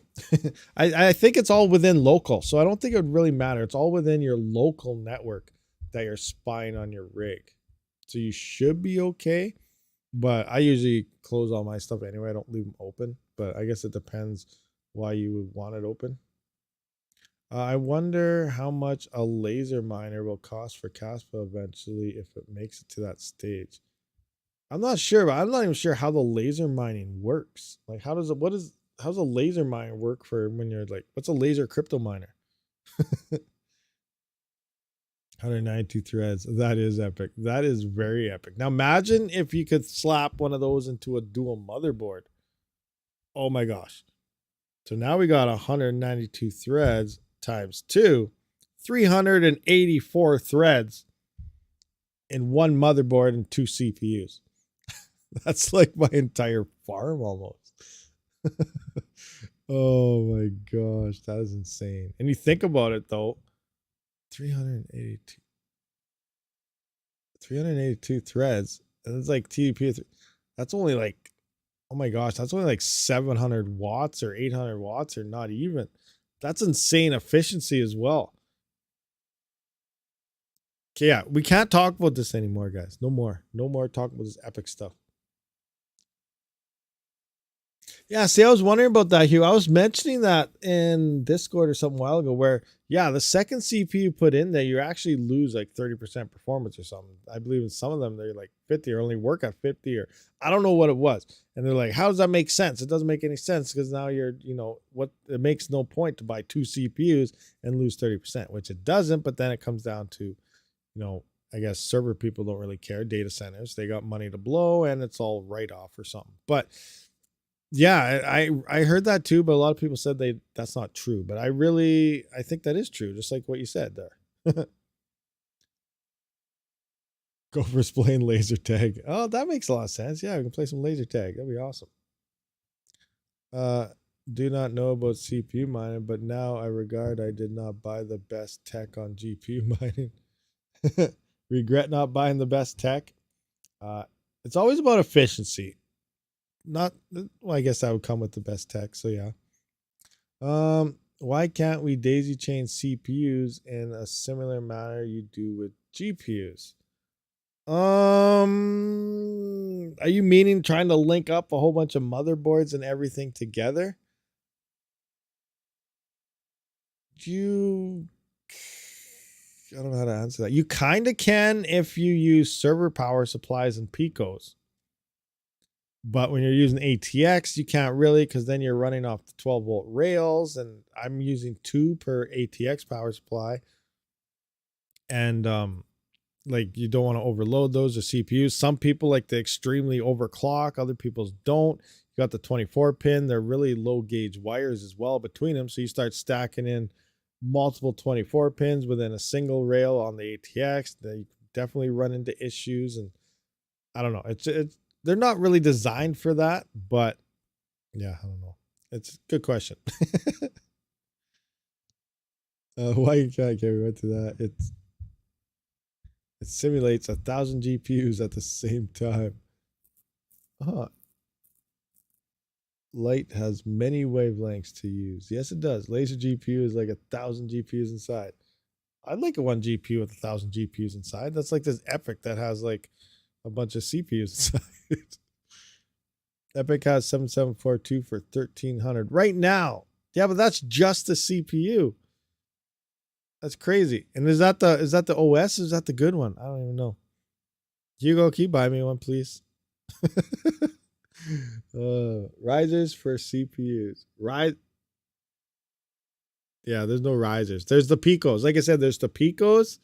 I think it's all within local, so I don't think it would really matter. It's all within your local network that you're spying on your rig. So you should be okay. But I usually close all my stuff anyway. I don't leave them open. But I guess it depends why you would want it open. I wonder how much a laser miner will cost for Caspa eventually if it makes it to that stage. I'm not sure, but I'm not even sure how the laser mining works. Like, how's a laser miner work for when you're like, what's a laser crypto miner? 192 threads. That is epic. That is very epic. Now imagine if you could slap one of those into a dual motherboard. Oh my gosh. So now we got 192 threads times 2, 384 threads in one motherboard and 2 CPUs. That's like my entire farm almost. Oh my gosh, that is insane. And you think about it though, 382 threads, and it's like TDP. That's only like, oh my gosh, that's only like 700 watts or 800 watts or not even. That's insane efficiency as well. Okay, yeah, we can't talk about this anymore, guys. No more talking about this epic stuff. Yeah, see, I was wondering about that, Hugh. I was mentioning that in Discord or something a while ago where, yeah, the second CPU put in there, you actually lose like 30% performance or something. I believe in some of them, they're like 50 or only work at 50 or I don't know what it was. And they're like, how does that make sense? It doesn't make any sense because now you're, it makes no point to buy 2 CPUs and lose 30%, which it doesn't. But then it comes down to, I guess server people don't really care. Data centers, they got money to blow and it's all write off or something. But yeah, I heard that too, but a lot of people said that's not true. But I think that is true, just like what you said there. Go for playing laser tag. Oh, that makes a lot of sense. Yeah, we can play some laser tag. That'd be awesome. Do not know about CPU mining, but now I regard I did not buy the best tech on GPU mining. Regret not buying the best tech. It's always about efficiency. Not well, I guess that would come with the best tech. So yeah. Why can't we daisy chain CPUs in a similar manner you do with GPUs? Are you meaning trying to link up a whole bunch of motherboards and everything together? I don't know how to answer that. You kind of can if you use server power supplies and Picos. But when you're using ATX, you can't really because then you're running off the 12-volt rails, and I'm using 2 per ATX power supply. And like you don't want to overload those or CPUs. Some people like to extremely overclock, other people don't. You got the 24 pin, they're really low gauge wires as well between them. So you start stacking in multiple 24 pins within a single rail on the ATX. They definitely run into issues, and I don't know. It's they're not really designed for that, but yeah, I don't know. It's a good question. Why can't we went to that? It simulates 1,000 GPUs at the same time. Light has many wavelengths to use. Yes, it does. Laser GPU is like 1,000 GPUs inside. I'd like a 1 GPU with 1,000 GPUs inside. That's like this Epic that has like a bunch of CPUs inside. Epic has 7742 for 1,300 right now. Yeah, but that's just the CPU. That's crazy. And is that the OS? Or is that the good one? I don't even know. Hugo, can you buy me one, please? Risers for CPUs. Yeah, there's no risers. There's the Picos. Like I said, there's the Picos,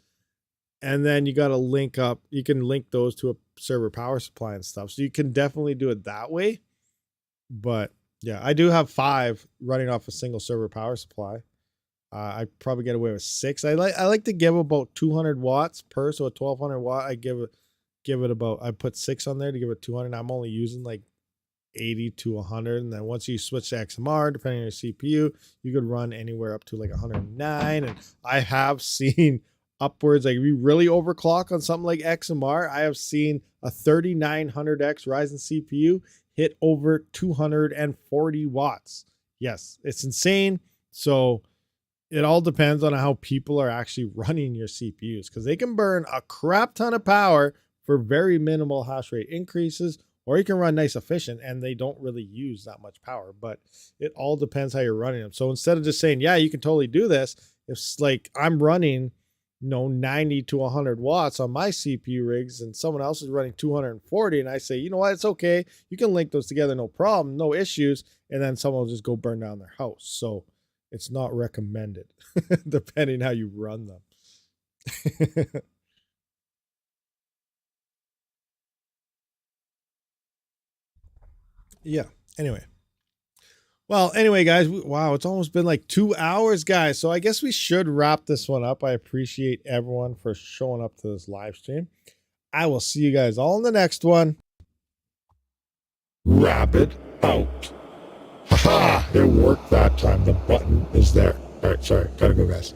and then you got to link up. You can link those to a server power supply and stuff. So you can definitely do it that way. But yeah, I do have 5 running off a single server power supply. I probably get away with 6. I like to give about 200 watts per, so a 1200 watt. I give it about, I put 6 on there to give it 200. I'm only using like 80 to 100, and then once you switch to XMR, depending on your CPU, you could run anywhere up to like 109. And I have seen upwards, like if you really overclock on something like XMR, I have seen a 3900X Ryzen CPU hit over 240 watts. Yes, it's insane. So it all depends on how people are actually running your CPUs, because they can burn a crap ton of power for very minimal hash rate increases, or you can run nice efficient and they don't really use that much power. But it all depends how you're running them. So instead of just saying, yeah, you can totally do this, it's like I'm running, 90 to 100 watts on my CPU rigs and someone else is running 240, and I say, you know what, it's okay, you can link those together, no problem, no issues, and then someone will just go burn down their house. So it's not recommended depending how you run them. Yeah, anyway. Well, anyway, guys, wow, it's almost been like 2 hours, guys. So I guess we should wrap this one up. I appreciate everyone for showing up to this live stream. I will see you guys all in the next one. Rabid out. Haha, it worked that time. The button is there. All right, sorry. Gotta go, guys.